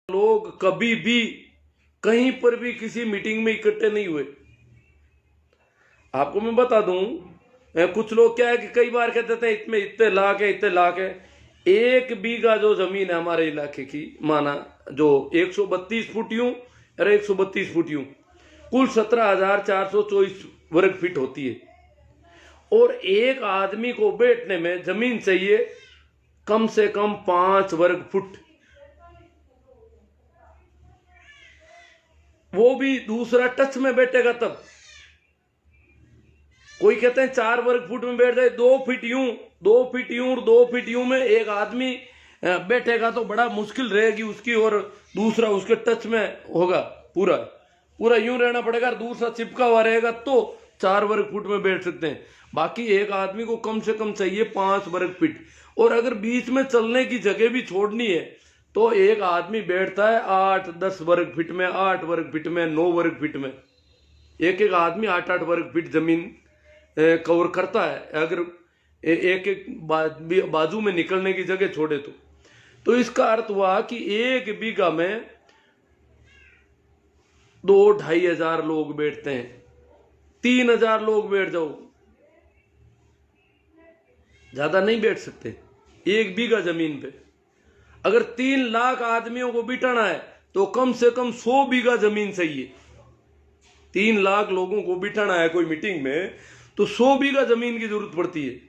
लोग कभी भी कहीं पर भी किसी मीटिंग में इकट्ठे नहीं हुए। आपको मैं बता दूं, कुछ लोग क्या है कि कई बार कहते थे इतने इतने लाख है, इतने लाख है। 1 बीघा जो जमीन है हमारे इलाके की, माना जो 132 फुट यूं और 132 फुट यूं, कुल 17,424 वर्ग फीट होती है। और एक आदमी को बैठने में जमीन चाहिए कम से कम 5 वर्ग फुट, वो भी दूसरा टच में बैठेगा तब। कोई कहते हैं 4 वर्ग फुट में बैठ जाए, 2 फीट यूं 2 फीट यूं और 2 फीट यूं में एक आदमी बैठेगा तो बड़ा मुश्किल रहेगी उसकी, और दूसरा उसके टच में होगा, पूरा पूरा यूं रहना पड़ेगा, दूसरा चिपका हुआ रहेगा तो 4 वर्ग फुट में बैठ सकते हैं। बाकी एक आदमी को कम से कम चाहिए 5 वर्ग फीट। और अगर बीच में चलने की जगह भी छोड़नी है तो एक आदमी बैठता है 8-10 वर्ग फीट में, 8 वर्ग फीट में, 9 वर्ग फीट में। एक एक आदमी 8-8 वर्ग फीट जमीन कवर करता है, अगर एक एक बाजू में निकलने की जगह छोड़े तो इसका अर्थ हुआ कि 1 बीघा में 2-2.5 हजार लोग बैठते हैं। 3,000 लोग बैठ जाओ, ज्यादा नहीं बैठ सकते 1 बीघा जमीन पे। अगर 3 लाख आदमियों को बिठाना है तो कम से कम 100 बीघा जमीन चाहिए। 3 लाख लोगों को बिठाना है कोई मीटिंग में तो 100 बीघा जमीन की जरूरत पड़ती है।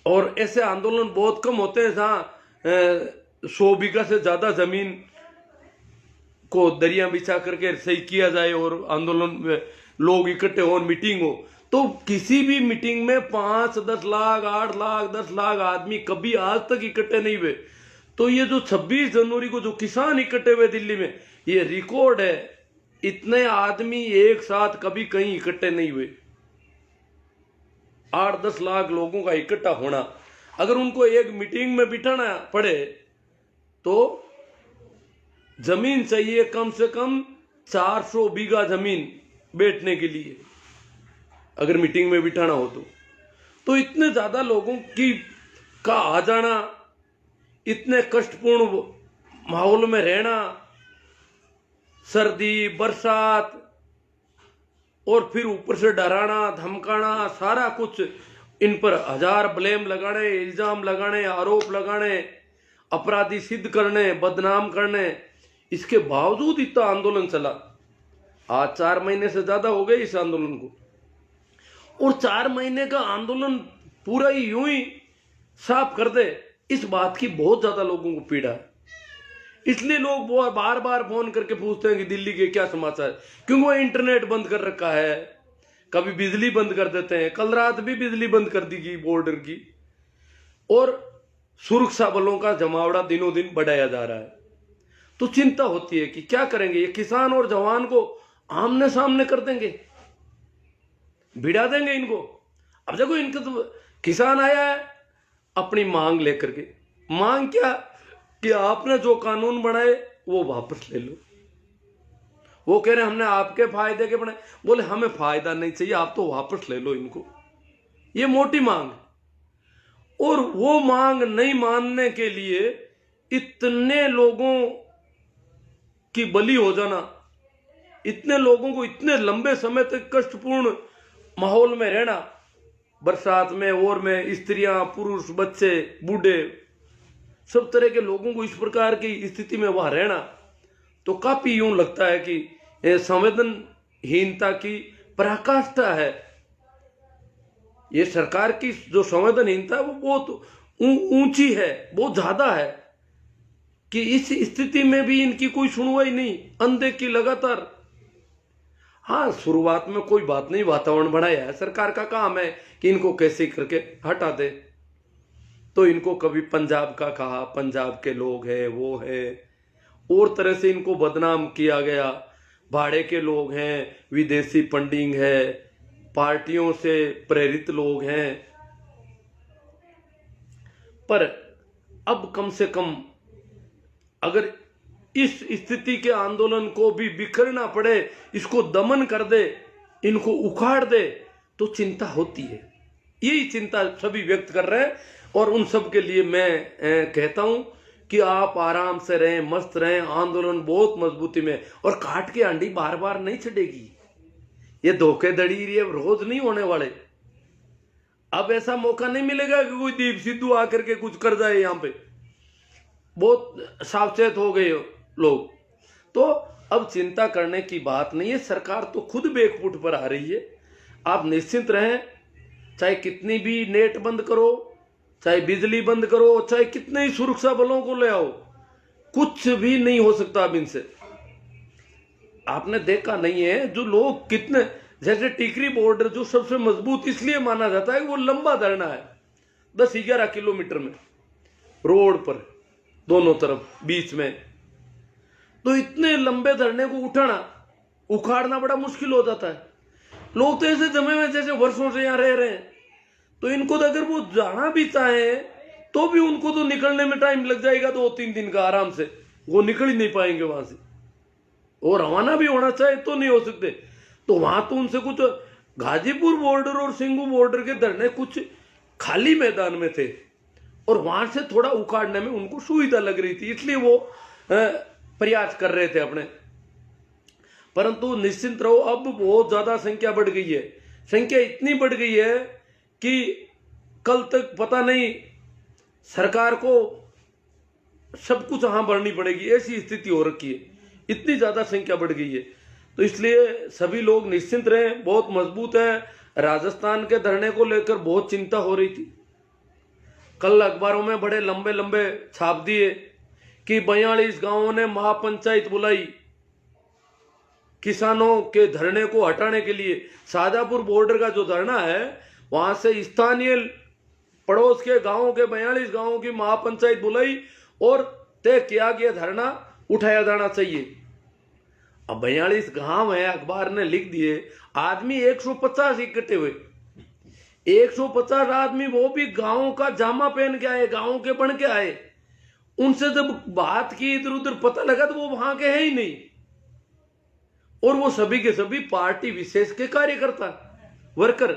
और ऐसे आंदोलन बहुत कम होते हैं जहां 100 बीघा से ज्यादा जमीन को दरिया बिछा करके सही किया जाए और आंदोलन में लोग इकट्ठे हो, मीटिंग हो। तो किसी भी मीटिंग में 5-10 लाख, 8 लाख, 10 लाख आदमी कभी आज तक इकट्ठे नहीं हुए। तो ये जो 26 जनवरी को जो किसान इकट्ठे हुए दिल्ली में, ये रिकॉर्ड है। इतने आदमी एक साथ कभी कहीं इकट्ठे नहीं हुए। 8-10 लाख लोगों का इकट्ठा होना, अगर उनको एक मीटिंग में बिठाना पड़े तो जमीन चाहिए कम से कम 400 बीघा जमीन बैठने के लिए, अगर मीटिंग में बिठाना हो तो इतने ज्यादा लोगों का आ जाना, इतने कष्टपूर्ण माहौल में रहना, सर्दी बरसात, और फिर ऊपर से डराना धमकाना, सारा कुछ इन पर हजार ब्लेम लगाने, इल्जाम लगाने, आरोप लगाने, अपराधी सिद्ध करने, बदनाम करने। इसके बावजूद इतना आंदोलन चला। आज 4 महीने से ज्यादा हो गए इस आंदोलन को, और 4 महीने का आंदोलन पूरा ही यूं ही साफ कर दे, इस बात की बहुत ज्यादा लोगों को पीड़ा है। इसलिए लोग बार बार फोन करके पूछते हैं कि दिल्ली के क्या समाचार, क्योंकि वो इंटरनेट बंद कर रखा है, कभी बिजली बंद कर देते हैं। कल रात भी बिजली बंद कर दी गई बॉर्डर की, और सुरक्षा बलों का जमावड़ा दिनों दिन बढ़ाया जा रहा है। तो चिंता होती है कि क्या करेंगे, ये किसान और जवान को आमने सामने कर देंगे, भिड़ा देंगे इनको। अब देखो, इनका तो किसान आया है अपनी मांग लेकर के। मांग क्या कि आपने जो कानून बनाए वो वापस ले लो। वो कह रहे हमने आपके फायदे के बनाए, बोले हमें फायदा नहीं चाहिए, आप तो वापस ले लो इनको। ये मोटी मांग है। और वो मांग नहीं मानने के लिए इतने लोगों की बलि हो जाना, इतने लोगों को इतने लंबे समय तक कष्टपूर्ण माहौल में रहना, बरसात में और में, स्त्रियां, पुरुष, बच्चे, बूढ़े, सब तरह के लोगों को इस प्रकार की स्थिति में वहां रहना, तो काफी यूं लगता है कि संवेदनहीनता की पराकाष्ठा है। ये सरकार की जो संवेदनहीनता है वो बहुत ऊंची है, बहुत ज्यादा है, कि इस स्थिति में भी इनकी कोई सुनवाई नहीं, अनदेखी लगातार। हाँ, शुरुआत में कोई बात नहीं, वातावरण बनाया है, सरकार का काम है कि इनको कैसे करके हटा दे। तो इनको कभी पंजाब का कहा, पंजाब के लोग हैं, वो है, और तरह से इनको बदनाम किया गया, भाड़े के लोग हैं, विदेशी फंडिंग है, पार्टियों से प्रेरित लोग हैं। पर अब कम से कम अगर इस स्थिति के आंदोलन को भी बिखरना पड़े, इसको दमन कर दे, इनको उखाड़ दे, तो चिंता होती है। यही चिंता सभी व्यक्त कर रहे हैं, और उन सब के लिए मैं कहता हूं कि आप आराम से रहें, मस्त रहें, आंदोलन बहुत मजबूती में, और काट के अंडी बार बार नहीं चढ़ेगी। ये धोखेधड़ी ये रोज नहीं होने वाले। अब ऐसा मौका नहीं मिलेगा कि कोई दीप सिद्धू आकर के कुछ कर जाए। यहाँ पे बहुत सावचेत हो गए लोग, तो अब चिंता करने की बात नहीं है। सरकार तो खुद बेकफुट पर आ रही है। आप निश्चिंत रहें, चाहे कितनी भी नेट बंद करो, चाहे बिजली बंद करो, चाहे कितने ही सुरक्षा बलों को ले आओ, कुछ भी नहीं हो सकता अब इनसे। आपने देखा नहीं है जो लोग कितने, जैसे टिकरी बॉर्डर जो सबसे मजबूत इसलिए माना जाता है कि वो लंबा धरना है, 10-11 किलोमीटर में, रोड पर दोनों तरफ बीच में। तो इतने लंबे धरने को उठाना उखाड़ना बड़ा मुश्किल हो जाता है। लोग तो ऐसे जमे में जैसे वर्षों से यहाँ रह रहे हैं, तो इनको तो अगर वो जाना भी चाहे तो भी उनको तो निकलने में टाइम लग जाएगा 2-3 दिन का आराम से, वो निकल ही नहीं पाएंगे वहां से। और रवाना भी होना चाहे तो नहीं हो सकते। तो वहां तो उनसे कुछ गाजीपुर बॉर्डर और सिंगू बॉर्डर के धरने कुछ खाली मैदान में थे, और वहां से थोड़ा उखाड़ने में उनको सुविधा लग रही थी, इसलिए वो प्रयास कर रहे थे अपने। परंतु निश्चिंत रहो, अब बहुत ज्यादा संख्या बढ़ गई है। संख्या इतनी बढ़ गई है कि कल तक पता नहीं सरकार को सब कुछ वहां भरनी पड़ेगी, ऐसी स्थिति हो रखी है। इतनी ज्यादा संख्या बढ़ गई है, तो इसलिए सभी लोग निश्चिंत रहें, बहुत मजबूत है। राजस्थान के धरने को लेकर बहुत चिंता हो रही थी। कल अखबारों में बड़े लंबे लंबे छाप दिए कि 42 गांवों ने महापंचायत बुलाई किसानों के धरने को हटाने के लिए। शाजापुर बॉर्डर का जो धरना है, वहां से स्थानीय पड़ोस के गांवों के 42 गांवों की महापंचायत बुलाई और तय किया गया धरना उठाया जाना चाहिए। अब 42 गांव है, अखबार ने लिख दिए, आदमी 150 इकट्ठे हुए। 150 आदमी, वो भी गांवों का जामा पहन के आए, गांवों के बन के आए। उनसे जब बात की, इधर उधर पता लगा तो वो वहां के है ही नहीं, और वो सभी के सभी पार्टी विशेष के कार्यकर्ता, वर्कर।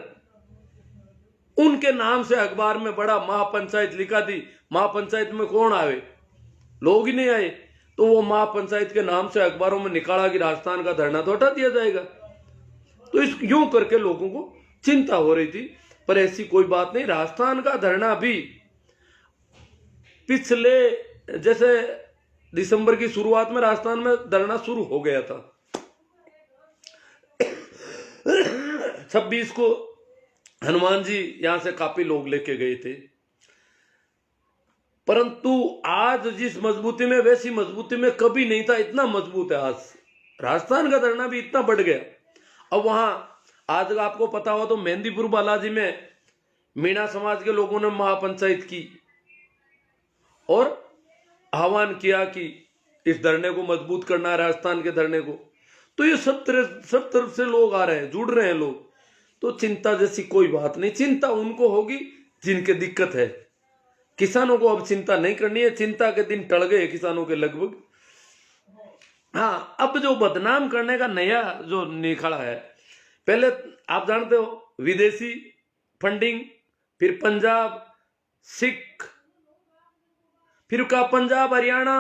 उनके नाम से अखबार में बड़ा महापंचायत लिखा थी। महापंचायत में कौन आए? लोग ही नहीं आए। तो वो महापंचायत के नाम से अखबारों में निकाला कि राजस्थान का धरना तो हटा दिया जाएगा। तो इस यूं करके लोगों को चिंता हो रही थी, पर ऐसी कोई बात नहीं। राजस्थान का धरना भी पिछले, जैसे दिसंबर की शुरुआत में राजस्थान में धरना शुरू हो गया था। 26 को हनुमान जी यहां से काफी लोग लेके गए थे, परंतु आज जिस मजबूती में, वैसी मजबूती में कभी नहीं था। इतना मजबूत है आज राजस्थान का धरना भी, इतना बढ़ गया। अब वहां आज आपको पता हो तो मेहंदीपुर बालाजी में मीणा समाज के लोगों ने महापंचायत की और आह्वान किया कि इस धरने को मजबूत करना है, राजस्थान के धरने को। तो ये सब तरफ से लोग आ रहे हैं, जुड़ रहे हैं लोग। तो चिंता जैसी कोई बात नहीं। चिंता उनको होगी जिनके दिक्कत है। किसानों को अब चिंता नहीं करनी है। चिंता के दिन टल गए किसानों के लगभग। हाँ, अब जो बदनाम करने का नया जो निखड़ा है, पहले आप जानते हो विदेशी फंडिंग, फिर पंजाब, सिख, फिर का पंजाब हरियाणा,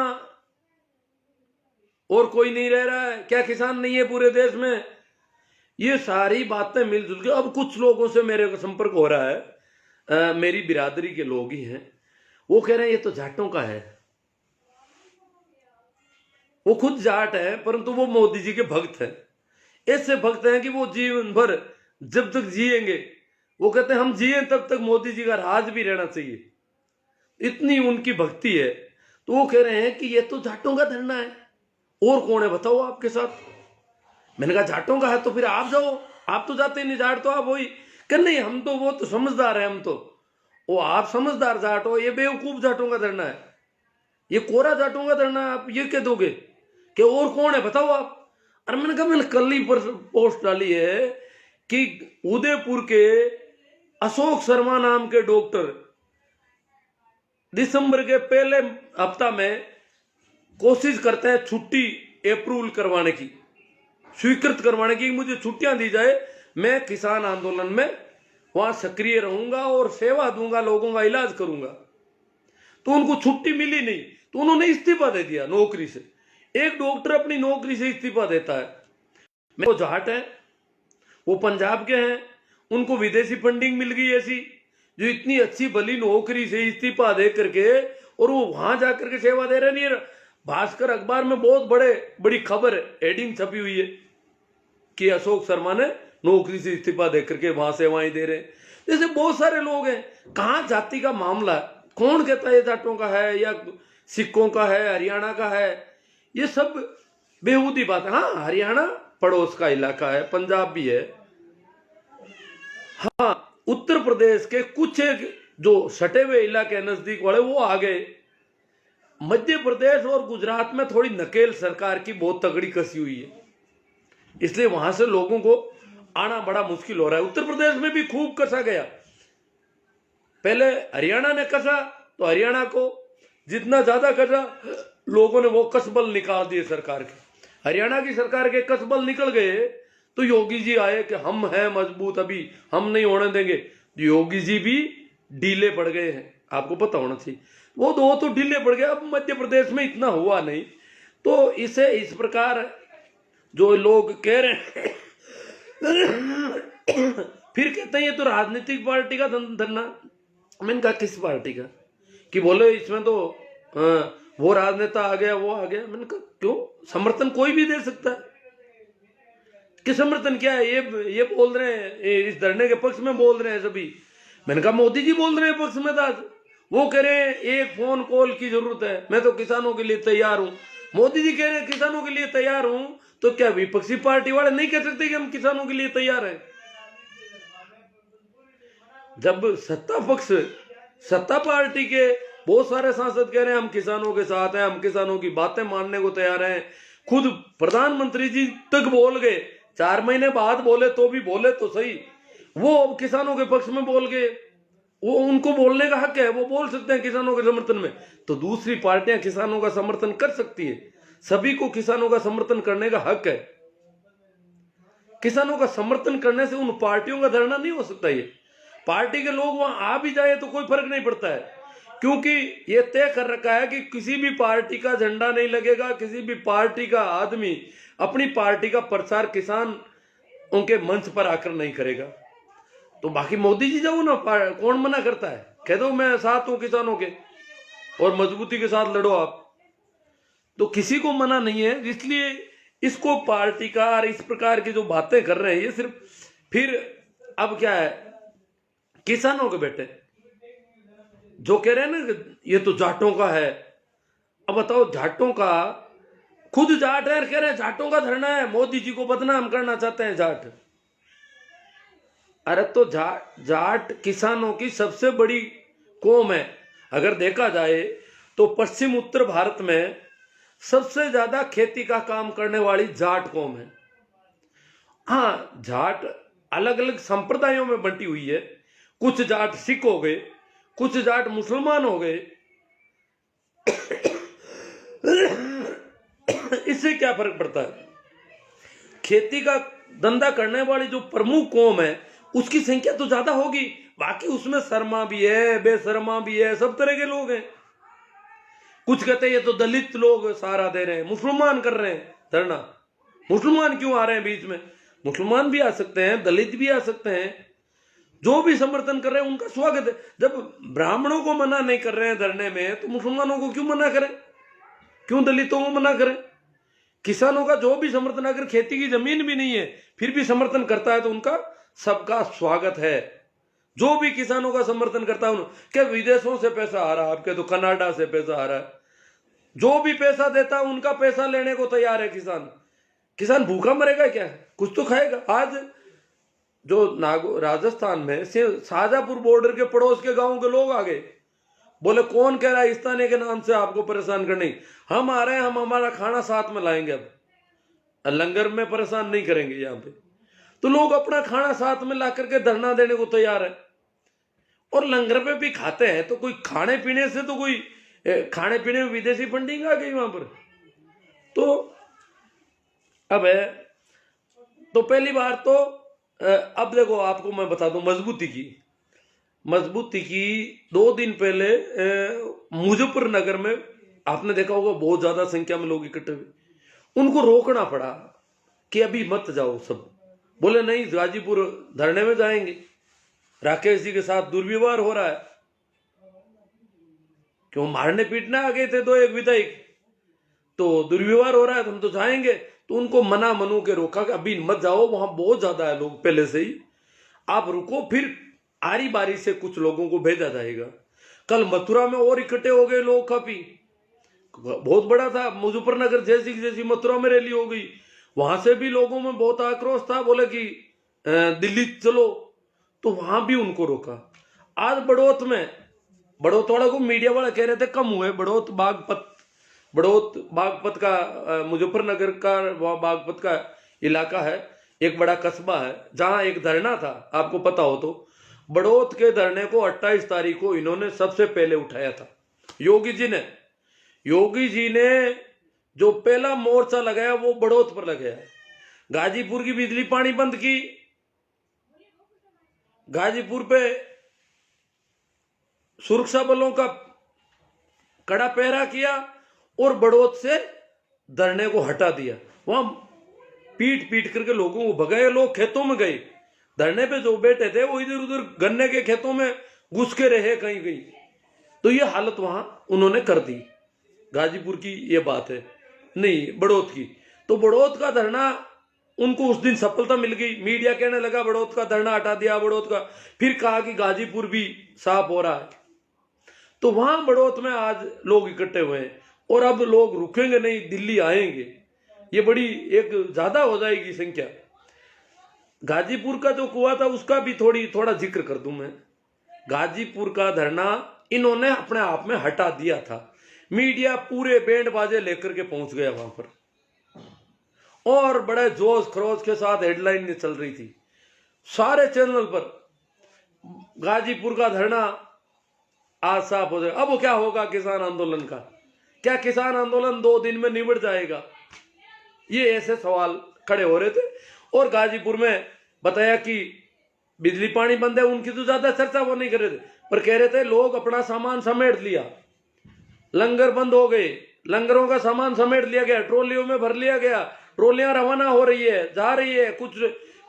और कोई नहीं रह रहा है क्या? किसान नहीं है पूरे देश में? ये सारी बातें मिलजुल के अब कुछ लोगों से मेरे को संपर्क हो रहा है, मेरी बिरादरी के लोग ही हैं। वो कह रहे हैं ये तो जाटों का है। वो खुद जाट है, परंतु वो मोदी जी के भक्त हैं। ऐसे भक्त हैं कि वो जीवन भर जब तक जिएंगे, वो कहते हैं हम जिए तब तक मोदी जी का राज भी रहना चाहिए, इतनी उनकी भक्ति है। तो वो कह रहे हैं कि ये तो जाटों का धरना है। और कौन है बताओ आपके साथ? मैंने कहा जाटों का है तो फिर आप जाओ, आप तो जाते नहीं, जाट तो आप वही। कि नहीं, हम तो वो तो समझदार है, हम तो वो, आप समझदार जाट हो, ये बेवकूफ जाटों का धरना है, ये कोरा जाटों का धरना है। आप ये कह दोगे कि और कौन है बताओ आप? अरे मैंने कहा, मैंने कल ही पर पोस्ट डाली है कि उदयपुर के अशोक शर्मा नाम के डॉक्टर दिसंबर के पहले हफ्ता में कोशिश करते हैं छुट्टी अप्रूवल करवाने की, स्वीकृत करवाने की, मुझे छुट्टियां दी जाए, मैं किसान आंदोलन में वहां सक्रिय रहूंगा और सेवा दूंगा, लोगों का इलाज करूंगा। तो उनको छुट्टी मिली नहीं, तो उन्होंने इस्तीफा दे दिया नौकरी से। एक डॉक्टर अपनी नौकरी से इस्तीफा देता है। वो जाट है, वो पंजाब के हैं, उनको विदेशी फंडिंग मिल गई ऐसी, जो इतनी अच्छी भली नौकरी से इस्तीफा दे करके और वो वहां जाकर के सेवा दे रहे नहीं। भास्कर अखबार में बहुत बड़ी खबर हेडिंग छपी हुई है कि अशोक शर्मा ने नौकरी से इस्तीफा दे करके वहां सेवाएं दे रहे हैं। जैसे बहुत सारे लोग हैं। कहाँ जाति का मामला है, कौन कहता है ये जाटों का है या सिखों का है, हरियाणा का है, ये सब बेहूदी बात है। हाँ, हरियाणा पड़ोस का इलाका है, पंजाब भी है। हाँ, उत्तर प्रदेश के कुछ एक जो सटे हुए इलाके नजदीक वाले वो आ गए। मध्य प्रदेश और गुजरात में थोड़ी नकेल सरकार की बहुत तगड़ी कसी हुई है, इसलिए वहां से लोगों को आना बड़ा मुश्किल हो रहा है। उत्तर प्रदेश में भी खूब कसा गया। पहले हरियाणा ने कसा तो हरियाणा को जितना ज्यादा कसा, लोगों ने वो कसबल निकाल दिए सरकार के। हरियाणा की सरकार के कसबल निकल गए तो योगी जी आए कि हम हैं मजबूत, अभी हम नहीं होने देंगे। योगी जी भी ढीले पड़ गए हैं, आपको पता होना चाहिए। वो दो तो ढीले पड़ गए। अब मध्य प्रदेश में इतना हुआ नहीं, तो इसे इस प्रकार जो लोग कह रहे हैं फिर कहते हैं ये तो राजनीतिक पार्टी का धरना। मैंने कहा किस पार्टी का? कि बोले इसमें तो वो राजनेता आ गया, वो आ गया। मैंने कहा क्यों? समर्थन कोई भी दे सकता है कि समर्थन क्या है? ये बोल रहे हैं, इस धरने के पक्ष में बोल रहे हैं सभी। मैंने कहा मोदी जी बोल रहे हैं पक्ष में था। वो कह रहे हैं एक फोन कॉल की जरूरत है, मैं तो किसानों के लिए तैयार हूं। मोदी जी कह रहे हैं किसानों के लिए तैयार हूं, तो क्या विपक्षी पार्टी वाले नहीं कह सकते कि हम किसानों के लिए तैयार हैं? जब सत्ता पार्टी के बहुत सारे सांसद कह रहे हैं हम किसानों के साथ हैं, हम किसानों की बातें मानने को तैयार हैं, खुद प्रधानमंत्री जी तक बोल गए, 4 महीने बाद बोले तो भी बोले तो सही, वो किसानों के पक्ष में बोल गए। वो उनको बोलने का हक है, वो बोल सकते हैं किसानों के समर्थन में। तो दूसरी पार्टियां किसानों का समर्थन कर सकती है, सभी को किसानों का समर्थन करने का हक है। किसानों का समर्थन करने से उन पार्टियों का धरना नहीं हो सकता। ये पार्टी के लोग वहां आ भी जाए तो कोई फर्क नहीं पड़ता है, क्योंकि ये तय कर रखा है कि किसी भी पार्टी का झंडा नहीं लगेगा, किसी भी पार्टी का आदमी अपनी पार्टी का प्रचार किसान उनके मंच पर आकर नहीं करेगा। तो बाकी मोदी जी जाओ ना, कौन मना करता है? कह दो मैं साथ हूं किसानों के और मजबूती के साथ लड़ो आप, तो किसी को मना नहीं है। इसलिए इसको पार्टी का और इस प्रकार की जो बातें कर रहे हैं ये सिर्फ फिर अब क्या है, किसानों के बेटे जो कह रहे हैं ना कि ये तो जाटों का है। अब बताओ, जाटों का खुद जाट है, कह रहे हैं जाटों का धरना है, मोदी जी को बदनाम करना चाहते हैं जाट। अरे तो जाट किसानों की सबसे बड़ी कौम है। अगर देखा जाए तो पश्चिम उत्तर भारत में सबसे ज्यादा खेती का काम करने वाली जाट कौम है। हाँ, जाट अलग अलग संप्रदायों में बंटी हुई है। कुछ जाट सिख हो गए, कुछ जाट मुसलमान हो गए। इससे क्या फर्क पड़ता है? खेती का धंधा करने वाली जो प्रमुख कौम है उसकी संख्या तो ज्यादा होगी। बाकी उसमें शर्मा भी है, बेशर्मा भी है, सब तरह के लोग हैं। कुछ कहते हैं ये तो दलित लोग सहारा दे रहे हैं, मुसलमान कर रहे हैं धरना। मुसलमान क्यों आ रहे हैं बीच में? मुसलमान भी आ सकते हैं, दलित भी आ सकते हैं, जो भी समर्थन कर रहे हैं उनका स्वागत है। जब ब्राह्मणों को मना नहीं कर रहे हैं धरने में, तो मुसलमानों को क्यों मना करें? क्यों दलितों को मना करें? किसानों का जो भी समर्थन, अगर खेती की जमीन भी नहीं है फिर भी समर्थन करता है तो उनका सबका स्वागत है। जो भी किसानों का समर्थन करता है, क्या विदेशों से पैसा आ रहा है आपके, तो कनाडा से पैसा आ रहा है, जो भी पैसा देता है उनका पैसा लेने को तैयार है किसान। किसान भूखा मरेगा क्या? कुछ तो खाएगा। आज जो राजस्थान में शाजापुर बॉर्डर के पड़ोस के गांव के लोग आ गए, बोले कौन कह रहा है इस्ताने के नाम से आपको परेशान करने, हम आ रहे हैं, हम हमारा खाना साथ में लाएंगे, अब लंगर में परेशान नहीं करेंगे यहाँ पे। तो लोग अपना खाना साथ में ला करके धरना देने को तैयार है और लंगर पे भी खाते हैं। तो कोई खाने पीने से तो कोई खाने पीने में विदेशी फंडिंग आ गई वहां पर। तो अब है, तो पहली बार तो अब देखो आपको मैं बता दूं मजबूती की 2 दिन पहले मुजफ्फरनगर में आपने देखा होगा बहुत ज्यादा संख्या में लोग इकट्ठे हुए, उनको रोकना पड़ा कि अभी मत जाओ सब। बोले नहीं, गाजीपुर धरने में जाएंगे, राकेश जी के साथ दुर्व्यवहार हो रहा है, क्यों मारने पीटने आ गए थे दो एक विधायक, तो दुर्व्यवहार हो रहा है तो हम तो जाएंगे। तो उनको मना मनू के रोका कि अभी मत जाओ, वहां बहुत ज्यादा है लोग पहले से ही, आप रुको, फिर आरी बारी से कुछ लोगों को भेजा जाएगा। कल मथुरा में और इकट्ठे हो गए लोग, काफी बहुत बड़ा था, मुजफ्फरनगर जैसी मथुरा में रैली हो गई, वहां से भी लोगों में बहुत आक्रोश था, बोले कि दिल्ली चलो, तो वहां भी उनको रोका। आज बड़ौत में, बड़ौत वाला को मीडिया वाला कह रहे थे कम हुए, बड़ौत बागपत का, मुजफ्फरनगर का बागपत का इलाका है, एक बड़ा कस्बा है जहां एक धरना था, आपको पता हो तो। बड़ौत के धरने को 28 तारीख को इन्होंने सबसे पहले उठाया था, योगी जी ने जो पहला मोर्चा लगाया वो बड़ौत पर लगाया। गाजीपुर की बिजली पानी बंद की, गाजीपुर पे सुरक्षा बलों का कड़ा पहरा किया और बड़ौत से धरने को हटा दिया। वहां पीट पीट करके लोगों को भगाए, लोग खेतों में गए, धरने पे जो बैठे थे वो इधर उधर गन्ने के खेतों में घुस के रहे कहीं कहीं। तो ये हालत वहां उन्होंने कर दी। गाजीपुर की ये बात है, नहीं बड़ौत की। तो बड़ौत का धरना उनको उस दिन सफलता मिल गई, मीडिया कहने लगा बड़ौत का धरना हटा दिया बड़ौत का, फिर कहा कि गाजीपुर भी साफ हो रहा है। तो वहां बड़ौत में आज लोग इकट्ठे हुए हैं और अब लोग रुकेंगे नहीं, दिल्ली आएंगे, ये बड़ी एक ज्यादा हो जाएगी संख्या। गाजीपुर का जो कुआ था उसका भी थोड़ा जिक्र कर दूं मैं। गाजीपुर का धरना इन्होंने अपने आप में हटा दिया था, मीडिया पूरे बैंड बाजे लेकर के पहुंच गया वहां पर और बड़े जोश खरोश के साथ हेडलाइन चल रही थी सारे चैनल पर, गाजीपुर का धरना आज साफ हो जाएगा। अब क्या होगा किसान आंदोलन का, क्या किसान आंदोलन 2 दिन में निबट जाएगा, ये ऐसे सवाल खड़े हो रहे थे। और गाजीपुर में बताया कि बिजली पानी बंद है, उनकी तो ज्यादा चर्चा वो नहीं कर रहे थे, पर कह रहे थे लोग अपना सामान समेट लिया, लंगर बंद हो गए, लंगरों का सामान समेट लिया गया, ट्रॉलियों में भर लिया गया, ट्रॉलियां रवाना हो रही है, जा रही है, कुछ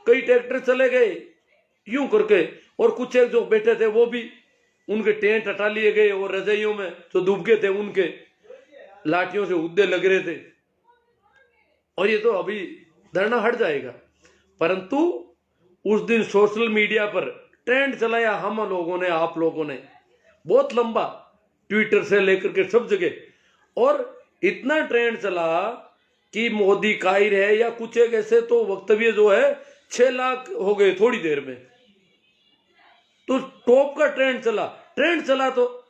कई ट्रैक्टर चले गए यूं करके, और कुछ एक जो बैठे थे वो भी उनके टेंट हटा लिए गए और रजाइयों में जो डूब गए थे उनके लाठियों से उद्दे लग रहे थे। और ये तो अभी धरना हट जाएगा, परंतु उस दिन सोशल मीडिया पर ट्रेंड चलाया हम लोगों ने, आप लोगों ने, बहुत लंबा, ट्विटर से लेकर के सब जगह, और इतना ट्रेंड चला कि मोदी कायर है या कुछ एक ऐसे तो वक्तव्य जो है 6 लाख हो गए थोड़ी देर में। तो टॉप का ट्रेंड चला तो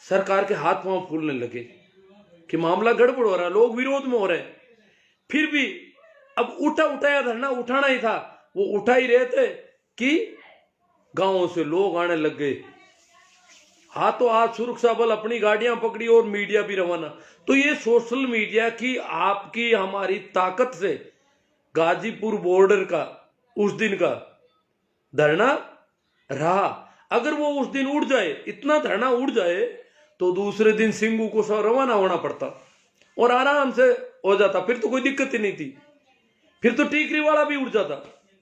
सरकार के हाथ पांव फूलने लगे कि मामला गड़बड़ हो रहा है, लोग विरोध में हो रहे हैं। फिर भी अब उठाया धरना उठाना ही था, वो उठा ही रहे थे कि गांवों से लोग आने लग गए, हाथों हाथ सुरक्षा बल अपनी गाड़ियां पकड़ी और मीडिया भी रवाना। तो ये सोशल मीडिया की आपकी हमारी ताकत से गाजीपुर बॉर्डर का उस दिन का धरना रहा। अगर वो उस दिन उड़ जाए, इतना धरना उड़ जाए, तो दूसरे दिन सिंगू को रवाना होना पड़ता और आराम से हो जाता, फिर तो कोई दिक्कत ही नहीं थी, फिर तो टीकरी वाला भी उड़ जाता,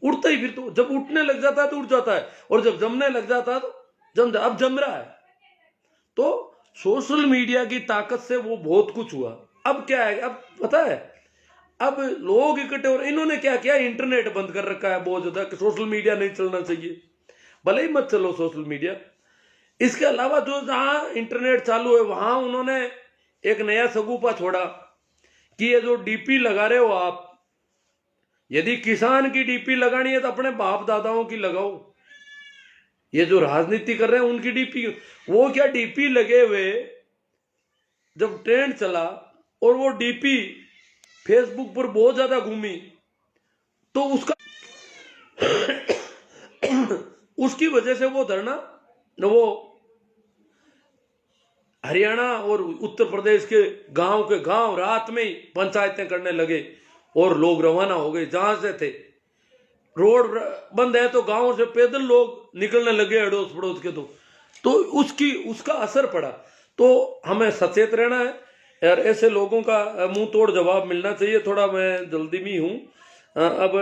उड़ता ही, फिर तो जब उठने लग जाता है तो उड़ जाता है, और जब जमने लग जाता है तो अब जम रहा है। तो सोशल मीडिया की ताकत से वो बहुत कुछ हुआ। अब क्या है, अब पता है, अब लोग इकट्ठे हो रहे, इन्होंने क्या किया, इंटरनेट बंद कर रखा है बहुत ज्यादा कि सोशल मीडिया नहीं चलना चाहिए, भले ही मत चलो सोशल मीडिया। इसके अलावा जो जहां इंटरनेट चालू है वहां उन्होंने एक नया सगुफा छोड़ा कि ये जो डीपी लगा रहे हो आप, यदि किसान की डीपी लगानी है तो अपने बाप दादाओं की लगाओ, ये जो राजनीति कर रहे हैं उनकी डीपी, वो क्या डीपी लगे हुए जब ट्रेंड चला और वो डीपी फेसबुक पर बहुत ज्यादा घूमी, तो उसकी वजह से वो धरना, वो हरियाणा और उत्तर प्रदेश के गांव रात में ही पंचायतें करने लगे और लोग रवाना हो गए जहां से थे। रोड बंद है तो गांव से पैदल लोग निकलने लगे अड़ोस पड़ोस के, तो उसका असर पड़ा। तो हमें सचेत रहना है यार ऐसे लोगों का मुंह तोड़ जवाब मिलना चाहिए। थोड़ा मैं जल्दी में हूं। अब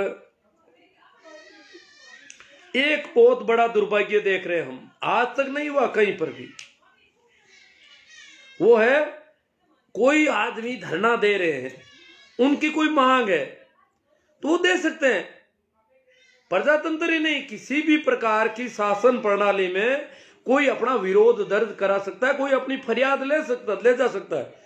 एक बहुत बड़ा दुर्भाग्य देख रहे हैं हम, आज तक नहीं हुआ कहीं पर भी। वो है कोई आदमी धरना दे रहे हैं, उनकी कोई मांग है तो वो दे सकते हैं। प्रजातंत्र ही नहीं, किसी भी प्रकार की शासन प्रणाली में कोई अपना विरोध दर्ज करा सकता है, कोई अपनी फरियाद ले जा सकता है।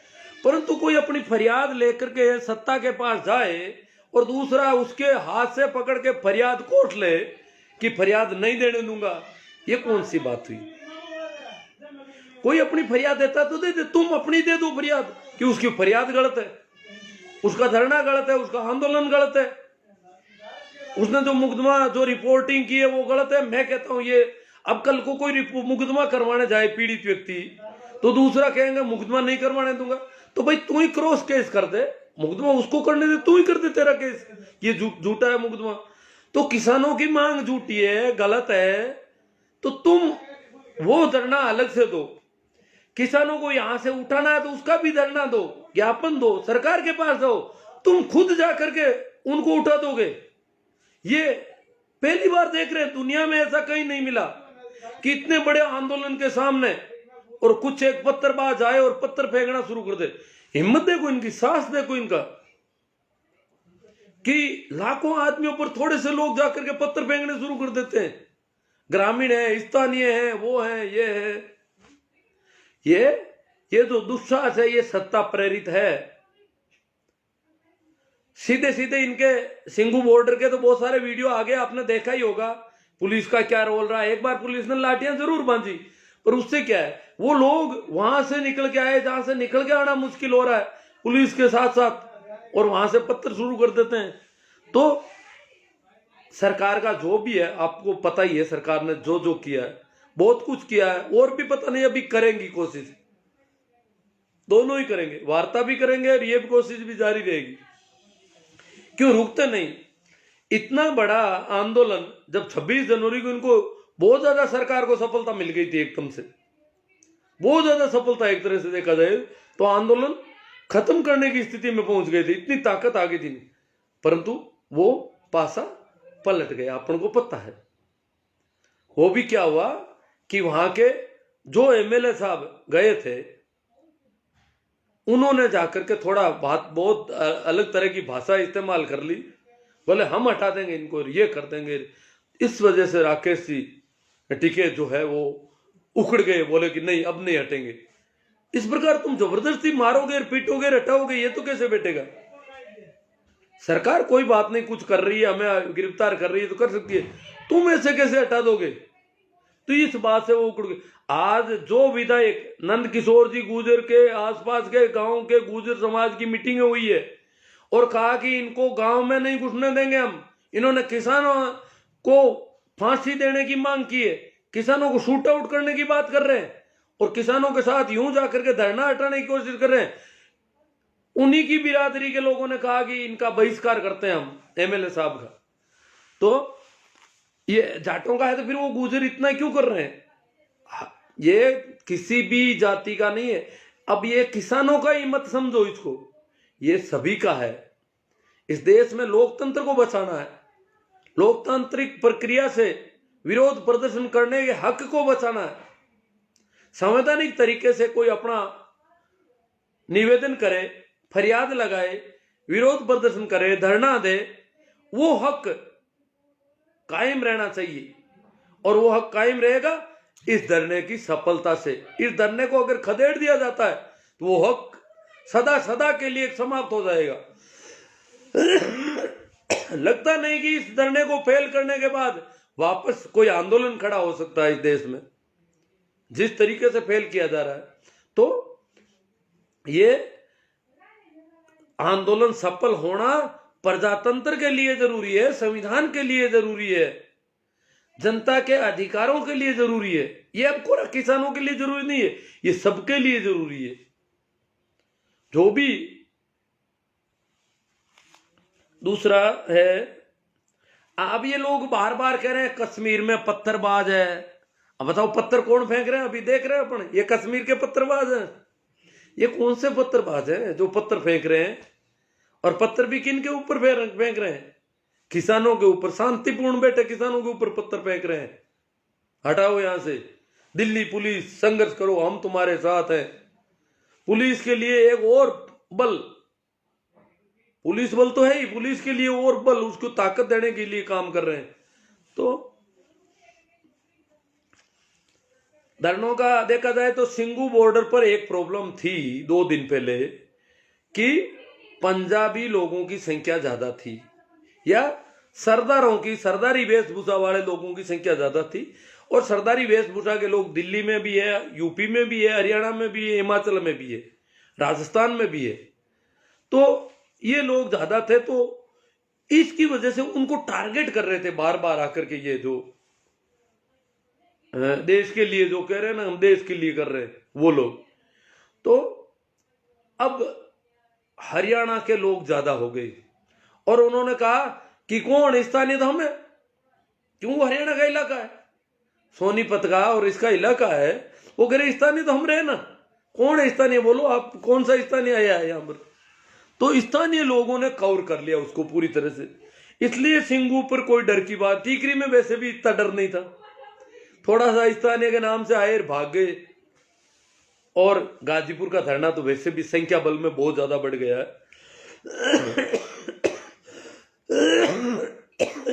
परंतु कोई अपनी फरियाद लेकर के सत्ता के पास जाए और दूसरा उसके हाथ से पकड़ के फरियाद कोट ले कि फरियाद नहीं देने दूंगा, ये कौन सी बात हुई? कोई अपनी फरियाद देता तो दे दे, तुम अपनी दे दो फरियाद कि उसकी फरियाद गलत है, उसका धरना गलत है, उसका आंदोलन गलत है, उसने जो मुकदमा जो रिपोर्टिंग की है वो गलत है। मैं कहता हूं ये अब कल को कोई मुकदमा करवाने जाए पीड़ित व्यक्ति, तो दूसरा कहेंगे मुकदमा नहीं करवाने दूंगा, तो भाई तू ही क्रॉस केस कर दे, मुकदमा उसको करने दे, तू ही कर दे तेरा केस, ये झूठा है मुकदमा। तो किसानों की मांग झूठी है, गलत है, तो तुम वो धरना अलग से दो। किसानों को यहां से उठाना है तो उसका भी धरना दो, ज्ञापन दो, सरकार के पास दो, तुम खुद जा करके उनको उठा दोगे। ये पहली बार देख रहे हैं, दुनिया में ऐसा कहीं नहीं मिला कि इतने बड़े आंदोलन के सामने और कुछ एक पत्थरबाज आए और पत्थर फेंकना शुरू कर दे। हिम्मत देखो इनकी, साहस देखो इनका, कि लाखों आदमियों पर थोड़े से लोग जाकर के पत्थर फेंकने शुरू कर देते हैं। ग्रामीण है, स्थानीय है, वो है, ये है। ये जो दुस्साहस है ये सत्ता प्रेरित है। सीधे सीधे इनके सिंघू बॉर्डर के तो बहुत सारे वीडियो आ गए, आपने देखा ही होगा पुलिस का क्या रोल रहा है। एक बार पुलिस ने लाठियां जरूर बांधी, पर उससे क्या है, वो लोग वहां से निकल के आए जहां से निकल के आना मुश्किल हो रहा है पुलिस के साथ साथ, और वहां से पत्थर शुरू कर देते हैं। तो सरकार का जो भी है, आपको पता ही है सरकार ने जो जो किया है, बहुत कुछ किया है, और भी पता नहीं अभी करेंगी कोशिश, दोनों ही करेंगे, वार्ता भी करेंगे और ये भी कोशिश भी जारी रहेगी। क्यों रुकते नहीं? इतना बड़ा आंदोलन, जब 26 जनवरी को इनको बहुत ज्यादा सरकार को सफलता मिल गई थी, एकदम से बहुत ज्यादा सफलता, एक तरह से देखा जाए तो आंदोलन खत्म करने की स्थिति में पहुंच गए थे, इतनी ताकत आ गई थी, परंतु वो पासा पलट गया, अपन को पता है। वो भी क्या हुआ कि वहां के जो एमएलए साहब गए थे, उन्होंने जाकर के थोड़ा बात बहुत अलग तरह की भाषा इस्तेमाल कर ली, बोले हम हटा देंगे इनको, ये कर देंगे। इस वजह से राकेश जी टिके जो है वो उखड़ गए, बोले कि नहीं अब नहीं हटेंगे। इस प्रकार तुम जबरदस्ती मारोगे, पीटोगे, हटाओगे, ये तो कैसे बैठेगा? सरकार कोई बात नहीं, कुछ कर रही है, हमें गिरफ्तार कर रही है तो कर सकती है, तुम ऐसे कैसे हटा दोगे? तो इस बात से वो उखड़ गए। आज जो विधायक नंद किशोर जी गुर्जर के आसपास के गांव के गुर्जर समाज की मीटिंग हुई है और कहा कि इनको गांव में नहीं घुसने देंगे हम, इन्होंने किसानों को फांसी देने की मांग की है, किसानों को शूट आउट करने की बात कर रहे हैं और किसानों के साथ यूं जाकर के धरना हटाने की कोशिश कर रहे हैं। उन्हीं की बिरादरी के लोगों ने कहा कि इनका बहिष्कार करते हैं हम, एमएलए साहब का। तो ये जाटों का है तो फिर वो गुर्जर इतना क्यों कर रहे हैं? ये किसी भी जाति का नहीं है। अब ये किसानों का ही मत समझो इसको, ये सभी का है। इस देश में लोकतंत्र को बचाना है, लोकतांत्रिक प्रक्रिया से विरोध प्रदर्शन करने के हक को बचाना है। संवैधानिक तरीके से कोई अपना निवेदन करे, फरियाद लगाए, विरोध प्रदर्शन करे, धरना दे, वो हक कायम रहना चाहिए। और वो हक कायम रहेगा इस धरने की सफलता से। इस धरने को अगर खदेड़ दिया जाता है तो वो हक सदा सदा के लिए समाप्त हो जाएगा। लगता नहीं कि इस धरने को फेल करने के बाद वापस कोई आंदोलन खड़ा हो सकता है इस देश में, जिस तरीके से फेल किया जा रहा है। तो ये आंदोलन सफल होना प्रजातंत्र के लिए जरूरी है, संविधान के लिए जरूरी है, जनता के अधिकारों के लिए जरूरी है। ये अब कोई किसानों के लिए जरूरी नहीं है, ये सबके लिए जरूरी है। जो भी दूसरा है, अब ये लोग बार बार कह रहे हैं कश्मीर में पत्थरबाज है। अब बताओ पत्थर कौन फेंक रहे हैं? अभी देख रहे हैं अपन, ये कश्मीर के पत्थरबाज हैं। ये कौन से पत्थरबाज हैं जो पत्थर फेंक रहे हैं? और पत्थर भी किन के ऊपर फेंक रहे हैं? किसानों के ऊपर। शांतिपूर्ण बैठे किसानों के ऊपर पत्थर फेंक रहे हैं। हटाओ यहां से। दिल्ली पुलिस, संघर्ष करो, हम तुम्हारे साथ हैं। पुलिस के लिए एक और बल, पुलिस बल तो है ही, पुलिस के लिए और बल, उसको ताकत देने के लिए काम कर रहे हैं। तो धरनों का देखा जाए तो सिंगू बॉर्डर पर एक प्रॉब्लम थी 2 दिन पहले कि पंजाबी लोगों की संख्या ज्यादा थी, या सरदारों की, सरदारी वेशभूषा वाले लोगों की संख्या ज्यादा थी। और सरदारी वेशभूषा के लोग दिल्ली में भी है, यूपी में भी है, हरियाणा में भी है, हिमाचल में भी है, राजस्थान में भी है। तो ये लोग ज्यादा थे, तो इसकी वजह से उनको टारगेट कर रहे थे बार बार आकर के, ये जो देश के लिए जो कह रहे हैं ना, हम देश के लिए कर रहे हैं, वो लोग। तो अब हरियाणा के लोग ज्यादा हो गए और उन्होंने कहा कि कौन स्थानीय तो हमें, क्यों हरियाणा का इलाका है, सोनीपत का और इसका इलाका है, वो कह रहे स्थानीय तो हम रहे ना, कौन है स्थानीय, बोलो आप कौन सा स्थानीय आया है यहां पर। तो स्थानीय लोगों ने कवर कर लिया उसको पूरी तरह से, इसलिए सिंगू पर कोई डर की बात। टीकरी में वैसे भी इतना डर नहीं था, थोड़ा सा स्थानीय के नाम से आए भाग गए। और गाजीपुर का धरना तो वैसे भी संख्या बल में बहुत ज्यादा बढ़ गया है।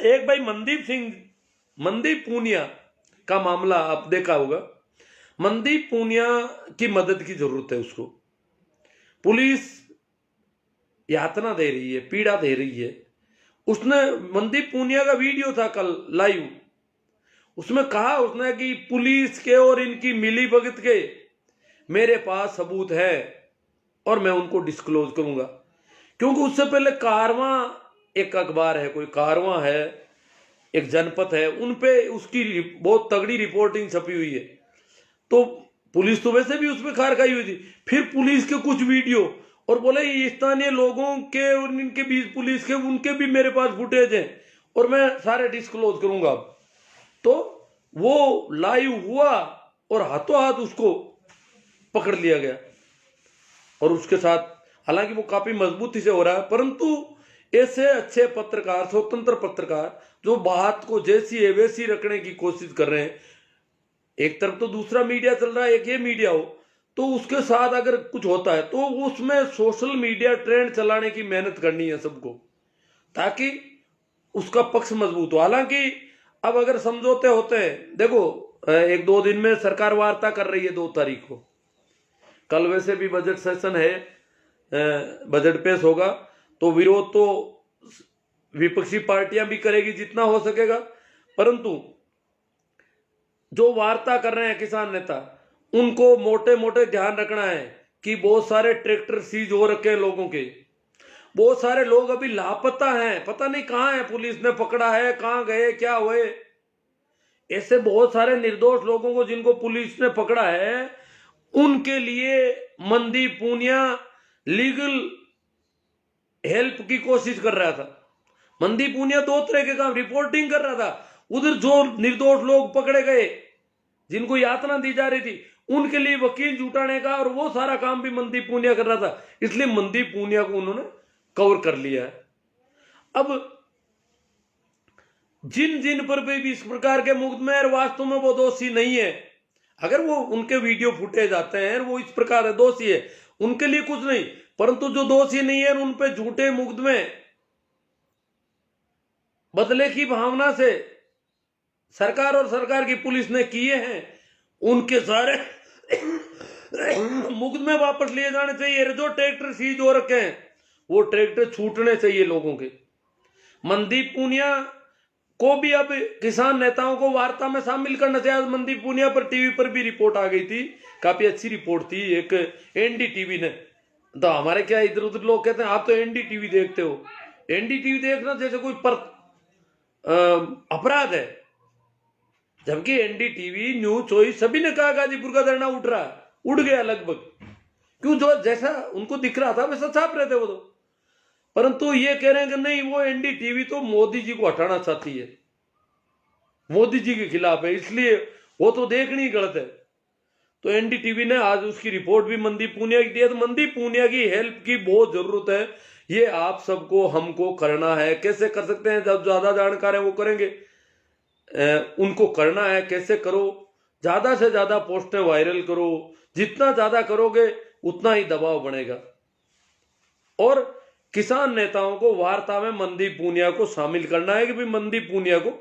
एक भाई मनदीप पूनिया का मामला आप देखा होगा। मनदीप पूनिया की मदद की जरूरत है उसको। पुलिस यातना दे रही है, पीड़ा दे रही है। उसने, मनदीप पूनिया का वीडियो था कल लाइव, उसमें कहा उसने कि पुलिस के और इनकी मिली भगत के मेरे पास सबूत है और मैं उनको डिस्क्लोज करूंगा। क्योंकि उससे पहले कारवां एक अखबार है, कोई कारवां है, एक जनपद है, उनपे उसकी बहुत तगड़ी रिपोर्टिंग छपी हुई है। तो पुलिस तो वैसे भी उसमें खार खाई हुई थी। फिर पुलिस के कुछ वीडियो, और बोले ये स्थानीय लोगों के और इनके बीच पुलिस के, उनके भी मेरे पास फुटेज हैं और मैं सारे डिस्क्लोज करूंगा। तो वो लाइव हुआ और हाथों हाथ उसको पकड़ लिया गया। और उसके साथ, हालांकि वो काफी मजबूती से हो रहा है, परंतु ऐसे अच्छे पत्रकार, स्वतंत्र पत्रकार जो बात को जैसी है वैसी रखने की कोशिश कर रहे हैं, एक तरफ तो दूसरा मीडिया चल रहा है, एक ये मीडिया हो, तो उसके साथ अगर कुछ होता है तो उसमें सोशल मीडिया ट्रेंड चलाने की मेहनत करनी है सबको, ताकि उसका पक्ष मजबूत हो। हालांकि अब अगर समझौते होते हैं, देखो 1-2 दिन में सरकार वार्ता कर रही है 2 तारीख को, कल वैसे भी बजट सेशन है, बजट पेश होगा, तो विरोध तो विपक्षी पार्टियां भी करेगी जितना हो सकेगा, परंतु जो वार्ता कर रहे हैं किसान नेता, उनको मोटे मोटे ध्यान रखना है कि बहुत सारे ट्रैक्टर सीज हो रखे हैं लोगों के, बहुत सारे लोग अभी लापता हैं, पता नहीं कहां है, पुलिस ने पकड़ा है, कहां गए, क्या हुए। ऐसे बहुत सारे निर्दोष लोगों को जिनको पुलिस ने पकड़ा है, उनके लिए मनदीप पूनिया लीगल हेल्प की कोशिश कर रहा था। मनदीप पूनिया 2 तरह के काम, रिपोर्टिंग कर रहा था, उधर जो निर्दोष लोग पकड़े गए जिनको यातना दी जा रही थी उनके लिए वकील जुटाने का, और वो सारा काम भी मनदीप पूनिया कर रहा था। इसलिए मनदीप पूनिया को उन्होंने कवर कर लिया है। अब जिन जिन पर भी इस प्रकार के मुकदमे और वास्तव में वो दोषी नहीं है, अगर वो उनके वीडियो फुटे जाते हैं वो इस प्रकार दोषी है, उनके लिए कुछ नहीं, परंतु जो दोषी नहीं है उन पे झूठे मुकदमे बदले की भावना से सरकार और सरकार की पुलिस ने किए हैं, उनके सारे मुकदमे वापस लिए जाने चाहिए। जो ट्रैक्टर सीज हो रखे हैं वो ट्रैक्टर छूटने चाहिए लोगों के। मनदीप पूनिया को भी अब किसान नेताओं को वार्ता में शामिल करना चाहिए। मनदीप पूनिया पर टीवी पर भी रिपोर्ट आ गई थी, काफी अच्छी रिपोर्ट थी, एक एनडीटीवी ने। तो हमारे क्या इधर उधर लोग कहते हैं आप तो एनडीटीवी देखते हो, एनडीटीवी देखना जैसे कोई अपराध है, जबकि एनडीटीवी, न्यूज चॉइस सभी ने कहा गाजीपुर का धरना उड़ गया लगभग। क्यों? जो जैसा उनको दिख रहा था वैसा छाप रहे थे वो तो। परंतु ये कह रहे हैं कि नहीं, वो एनडीटीवी तो मोदी जी को हटाना चाहती है, मोदी जी के खिलाफ है, इसलिए वो तो देखनी गलत है। तो एनडीटीवी ने आज उसकी रिपोर्ट भी मनदीप पूनिया की दी है। तो मनदीप पूनिया की हेल्प की बहुत जरूरत है। ये आप सबको हमको करना है। कैसे कर सकते हैं? जब ज्यादा जानकार है वो करेंगे, उनको करना है। कैसे करो? ज्यादा से ज्यादा पोस्टें वायरल करो। जितना ज्यादा करोगे उतना ही दबाव बढ़ेगा। और किसान नेताओं को वार्ता में मनदीप पूनिया को शामिल करना है कि भाई मनदीप पूनिया को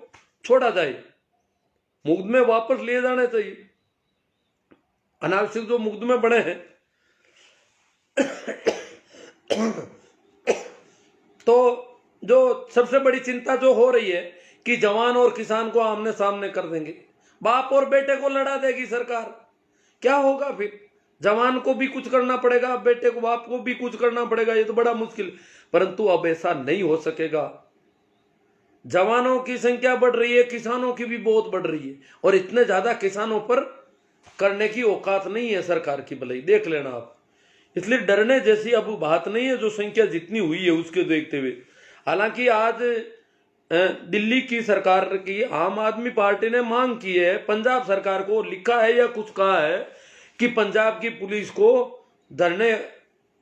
छोड़ा जाए, मुकदमे वापस लिए जाने चाहिए। अनावश्यक जो मुकदमे बने हैं तो जो सबसे बड़ी चिंता जो हो रही है कि जवान और किसान को आमने सामने कर देंगे, बाप और बेटे को लड़ा देगी सरकार। क्या होगा फिर? जवान को भी कुछ करना पड़ेगा, बेटे को बाप को भी कुछ करना पड़ेगा। ये तो बड़ा मुश्किल। परंतु अब ऐसा नहीं हो सकेगा। जवानों की संख्या बढ़ रही है, किसानों की भी बहुत बढ़ रही है, और इतने ज्यादा किसानों पर करने की औकात नहीं है सरकार की। भलाई देख लेना आप। इसलिए डरने जैसी अब बात नहीं है जो संख्या जितनी हुई है उसके देखते हुए। हालांकि आज दिल्ली की सरकार की आम आदमी पार्टी ने मांग की है, पंजाब सरकार को लिखा है या कुछ कहा है कि पंजाब की पुलिस को धरने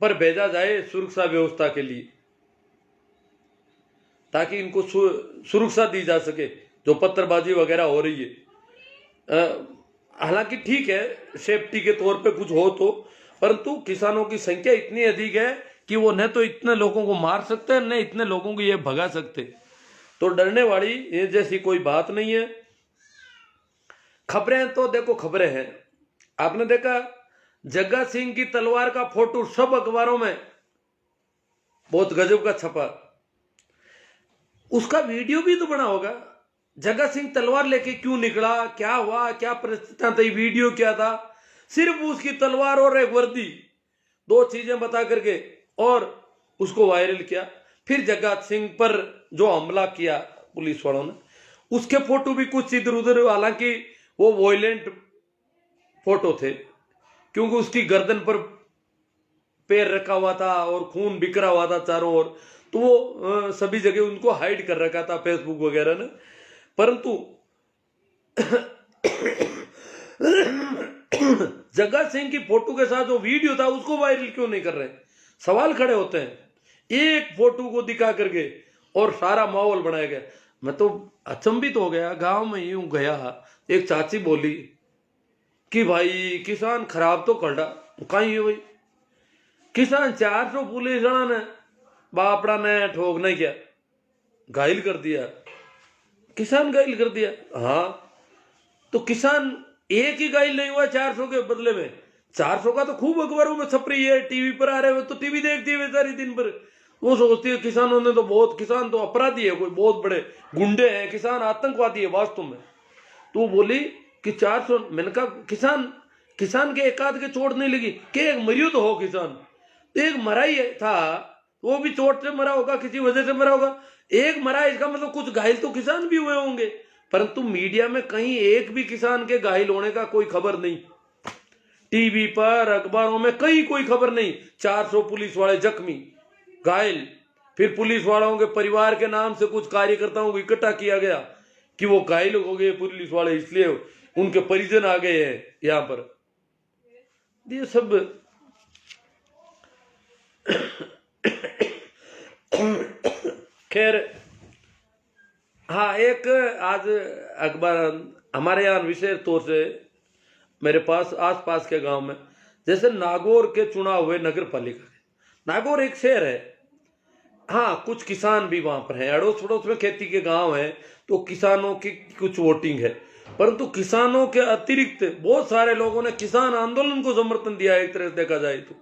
पर भेजा जाए सुरक्षा व्यवस्था के लिए, ताकि इनको सुरक्षा दी जा सके जो पत्थरबाजी वगैरह हो रही है। हालांकि ठीक है, सेफ्टी के तौर पे कुछ हो तो, परंतु किसानों की संख्या इतनी अधिक है कि वो न तो इतने लोगों को मार सकते हैं, न इतने लोगों को ये भगा सकते। तो डरने वाली ये जैसी कोई बात नहीं है। खबरें तो देखो, खबरें हैं। आपने देखा जग्गा सिंह की तलवार का फोटो सब अखबारों में बहुत गजब का छपा। उसका वीडियो भी तो बना होगा। जग्गा सिंह तलवार लेके क्यों निकला, क्या हुआ, क्या परिस्थितियां थी, वीडियो क्या था? सिर्फ उसकी तलवार और एक वर्दी, दो चीजें बता करके और उसको वायरल किया। फिर जग्गा सिंह पर जो हमला किया पुलिस वालों ने, उसके फोटो भी कुछ इधर उधर, हालांकि वो वॉयलेंट फोटो थे क्योंकि उसकी गर्दन पर पैर रखा हुआ था और खून बिखरा हुआ था चारों ओर। तो वो सभी जगह उनको हाइड कर रखा था फेसबुक वगैरह ने। परंतु जग्गा सिंह की फोटो के साथ जो वीडियो था उसको वायरल क्यों नहीं कर रहे? सवाल खड़े होते हैं। एक फोटो को दिखा करके और सारा माहौल बनाया गया। मैं तो अचंभित हो गया। गांव में यूं गया, एक चाची बोली कि भाई किसान खराब तो कर रहा। कहीं है भाई किसान? 400 पुलिस ने बापड़ा ने ठोक नहीं किया, घायल कर दिया, किसान घायल कर दिया। हाँ, तो किसान एक ही घायल नहीं हुआ 400 के बदले में। 400 का तो खूब अखबारों में छप रही है, टीवी पर आ रहे हो तो टीवी देखती है बेचारी दिन भर। वो सोचती है किसानों ने तो बहुत, किसान तो अपराधी है, कोई बहुत बड़े गुंडे हैं, किसान आतंकवादी है वास्तव में। तो बोली कि 400। मैंने कहा किसान के एक आध के चोट नहीं लगी कि एक मरियो तो हो किसान? तो एक मरा ही था, वो भी चोट से मरा होगा, किसी वजह से मरा होगा। एक मरा, इसका मतलब कुछ घायल तो किसान भी हुए होंगे। परंतु मीडिया में कहीं एक भी किसान के घायल होने का कोई खबर नहीं। टीवी पर, अखबारों में कहीं कोई खबर नहीं। 400 पुलिस वाले जख्मी, घायल। फिर पुलिस वालों के परिवार के नाम से कुछ कार्यकर्ताओं को इकट्ठा किया गया कि वो घायल हो गए पुलिस वाले, इसलिए उनके परिजन आ गए हैं यहां पर। ये सब खैर। हाँ, एक आज अखबार हमारे यहाँ विशेष तौर से मेरे पास आसपास के गांव में, जैसे नागौर के चुनाव हुए नगर पालिका के। नागौर एक शहर है, हाँ कुछ किसान भी वहां पर हैं, अड़ोस पड़ोस में खेती के गांव हैं, तो किसानों की कुछ वोटिंग है। परंतु किसानों के अतिरिक्त बहुत सारे लोगों ने किसान आंदोलन को समर्थन दिया है। एक तरह से देखा जाए तो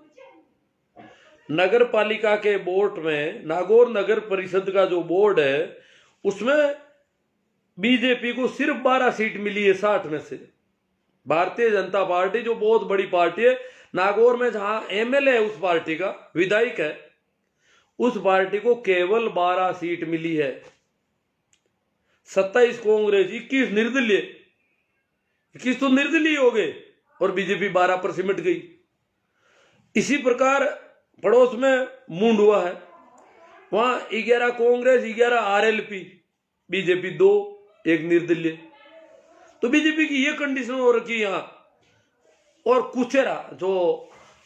नगर पालिका के बोर्ड में, नागौर नगर परिषद का जो बोर्ड है उसमें बीजेपी को सिर्फ 12 सीट मिली है 60 में से। भारतीय जनता पार्टी जो बहुत बड़ी पार्टी है, नागौर में जहां एमएलए है उस पार्टी का, विधायक है, उस पार्टी को केवल 12 सीट मिली है। 27 कांग्रेस, 21 निर्दलीय। 21 तो निर्दलीय हो गए और बीजेपी 12 पर सिमट गई। इसी प्रकार पड़ोस में मूंड हुआ है, वहां 11 कांग्रेस, 11 आरएलपी, बीजेपी 2, 1 निर्दलीय। तो बीजेपी की ये कंडीशन हो रखी यहां। और कुचेरा जो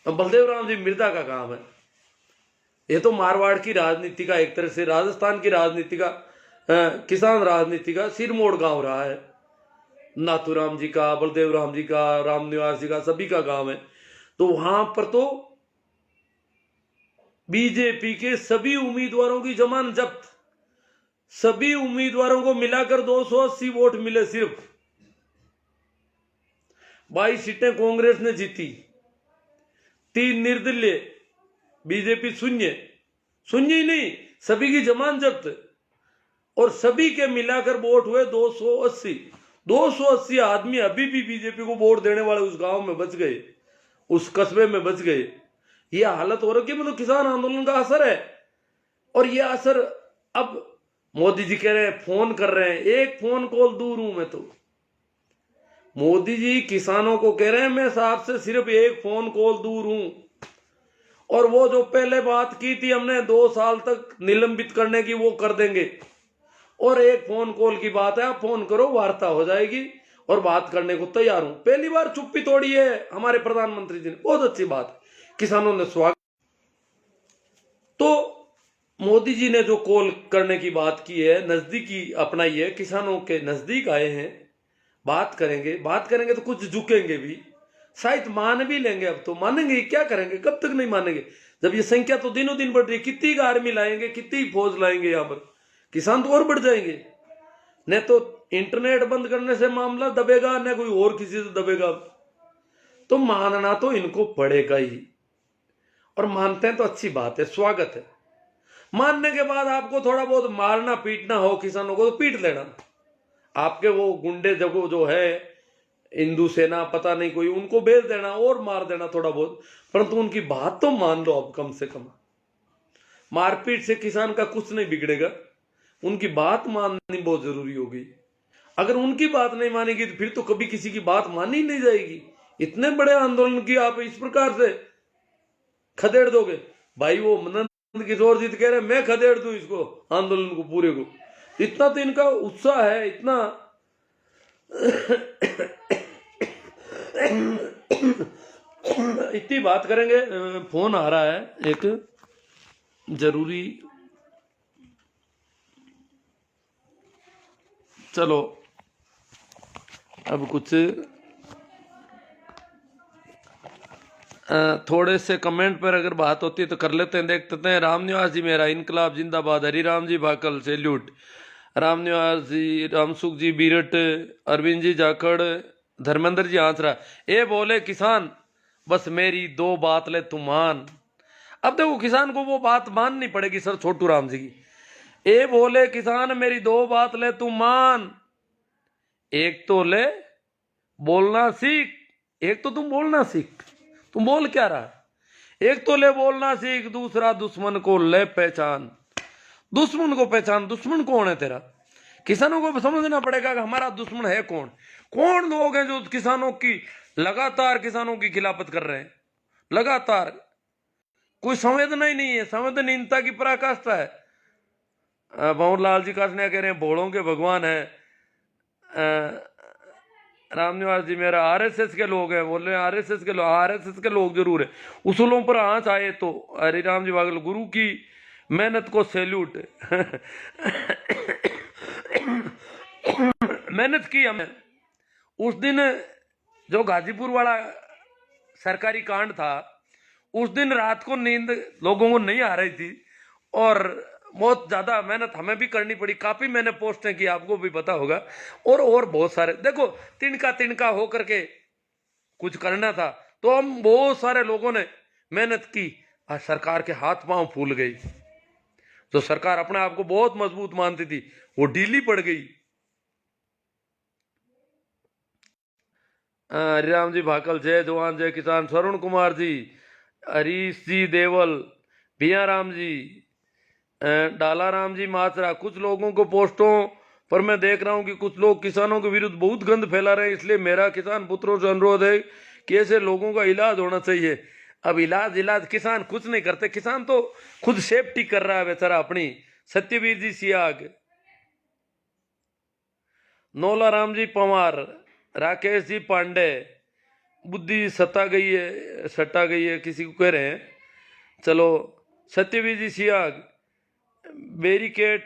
बलदेव राम जी मिर्दा का काम है। ये तो मारवाड़ की राजनीति का, एक तरह से राजस्थान की राजनीति का, किसान राजनीति का सिरमोड़ गांव रहा है। नाथूराम जी का, बलदेव राम जी का, रामनिवास जी का, सभी का गांव है। तो वहां पर तो बीजेपी के सभी उम्मीदवारों की जमानत जब्त, सभी उम्मीदवारों को मिलाकर 280 वोट मिले। सिर्फ 22 सीटें कांग्रेस ने जीती, 3 निर्दलीय, बीजेपी शून्य। शून्य ही नहीं, सभी की जमानत जब्त, और सभी के मिलाकर वोट हुए 280। 280 आदमी अभी भी बीजेपी को वोट देने वाले उस गांव में बच गए, उस कस्बे में बच गए। ये हालत हो रही है। मतलब किसान आंदोलन का असर है। और ये असर अब मोदी जी कह रहे हैं, फोन कर रहे हैं, एक फोन कॉल दूर हूं मैं। तो मोदी जी किसानों को कह रहे हैं, मैं साहब से सिर्फ एक फोन कॉल दूर हूं। और वो जो पहले बात की थी हमने 2 साल तक निलंबित करने की, वो कर देंगे। और एक फोन कॉल की बात है, आप फोन करो, वार्ता हो जाएगी, और बात करने को तैयार हूं। पहली बार चुप्पी तोड़ी है हमारे प्रधानमंत्री जी ने, बहुत अच्छी बात है, किसानों ने स्वागत। तो मोदी जी ने जो कॉल करने की बात की है, नजदीकी अपनाई है, किसानों के नजदीक आए हैं, बात करेंगे। बात करेंगे तो कुछ झुकेंगे भी, शायद मान भी लेंगे। अब तो मानेंगे, क्या करेंगे, कब तक नहीं मानेंगे, जब ये संख्या तो दिनों दिन बढ़ रही है। कितनी आर्मी लाएंगे, कितनी फौज लाएंगे, यहां पर किसान तो और बढ़ जाएंगे। न तो इंटरनेट बंद करने से मामला दबेगा, न कोई और किसी से दबेगा। तो मानना तो इनको पड़ेगा ही, और मानते हैं तो अच्छी बात है, स्वागत है। मानने के बाद आपको थोड़ा बहुत मारना पीटना हो किसानों को तो पीट लेना। आपके वो गुंडे जगो जो है, हिंदू सेना, पता नहीं कोई, उनको भेज देना और मार देना थोड़ा बहुत, परंतु उनकी बात तो मान लो अब कम से कम। मारपीट से किसान का कुछ नहीं बिगड़ेगा, उनकी बात माननी बहुत जरूरी होगी। अगर उनकी बात नहीं मानेगी तो फिर तो कभी किसी की बात मानी नहीं जाएगी। इतने बड़े आंदोलन की आप इस प्रकार से खदेड़ दोगे। भाई वो नंद किशोर जी कह रहे हैं, मैं खदेड़ दूं इसको, आंदोलन को पूरे को। इतना तो इनका उत्साह है, इतना इतनी बात करेंगे। फोन आ रहा है एक जरूरी, चलो अब कुछ थोड़े से कमेंट पर अगर बात होती है तो कर लेते हैं, देखते हैं। रामनिवास जी मेरा, इनकलाब जिंदाबाद, हरिराम जी भाकल सैल्यूट, रामनिवास जी, रामसुख जी बीरट, अरविंद जी जाखड़, धर्मेंद्र जी आंसरा। ये बोले किसान बस मेरी 2 बात ले तू मान। अब देखो किसान को वो बात माननी पड़ेगी सर छोटू राम जी की। ये बोले किसान मेरी 2 बात ले तू मान, एक तो ले बोलना सीख, एक तो तुम बोलना सीख, तुम बोल क्या रहा। एक तो ले बोलना सीख, दूसरा दुश्मन को ले पहचान। दुश्मन को पहचान, दुश्मन कौन है तेरा। किसानों को समझना पड़ेगा कि हमारा दुश्मन है कौन। कौन लोग हैं जो किसानों की लगातार, किसानों की खिलाफत कर रहे हैं लगातार। कोई संवेदना ही नहीं है, संवेदनहीनता की पराकाष्ठा है। भंवर लाल जी कासनिया कह रहे हैं भोड़ों के भगवान है। रामनिवास जी मेरा, आरएसएस के लोग हैं, बोल रहे हैं आरएसएस के लोग, आरएसएस के लोग जरूर है। उसूलों पर आंच आए तो हरिराम जी बागल, गुरु की मेहनत को सैल्यूट। मेहनत की हमने। उस दिन जो गाजीपुर वाला सरकारी कांड था, उस दिन रात को नींद लोगों को नहीं आ रही थी, और बहुत ज्यादा मेहनत हमें भी करनी पड़ी। काफी मैंने पोस्टें की, आपको भी पता होगा, और बहुत सारे। देखो तिनका तिनका होकर के कुछ करना था, तो हम बहुत सारे लोगों ने मेहनत की। आज सरकार के हाथ पांव फूल गई। जो सरकार अपने आप को बहुत मजबूत मानती थी, वो ढीली पड़ गई। हरिराम जी भाकल, जय जवान जय किसान, स्वरुण कुमार जी, हरीश जी देवल, भिया राम जी, डाला राम जी माचरा। कुछ लोगों को पोस्टों पर मैं देख रहा हूं कि कुछ लोग किसानों के विरुद्ध बहुत गंद फैला रहे हैं, इसलिए मेरा किसान पुत्रों से अनुरोध है कि ऐसे लोगों का इलाज होना चाहिए। अब इलाज किसान कुछ नहीं करते, किसान तो खुद सेफ्टी कर रहा है बेचारा अपनी। सत्यवीर जी सियाग, नोला राम जी पवार, राकेश जी पांडे, बुद्धि सता गई है, सट्टा गई है, किसी को कह रहे हैं। चलो, सत्यवीर जी सियाग, बैरिकेड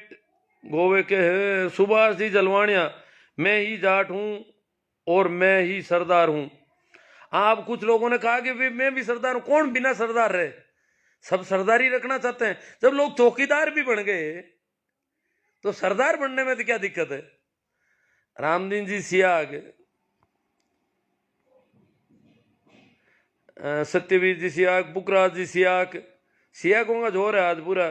गोवे के हैं। सुभाष जी जलवानिया, मैं ही जाट हूं और मैं ही सरदार हूं। आप कुछ लोगों ने कहा कि मैं भी सरदार हूं। कौन बिना सरदार रहे? सब सरदारी रखना चाहते हैं। जब लोग चौकीदार भी बन गए तो सरदार बनने में तो क्या दिक्कत है? रामदीन जी सियाग, सत्यवीर जी सियाग, पुखराज जी सियाग, सियागों का जोर है आज पूरा।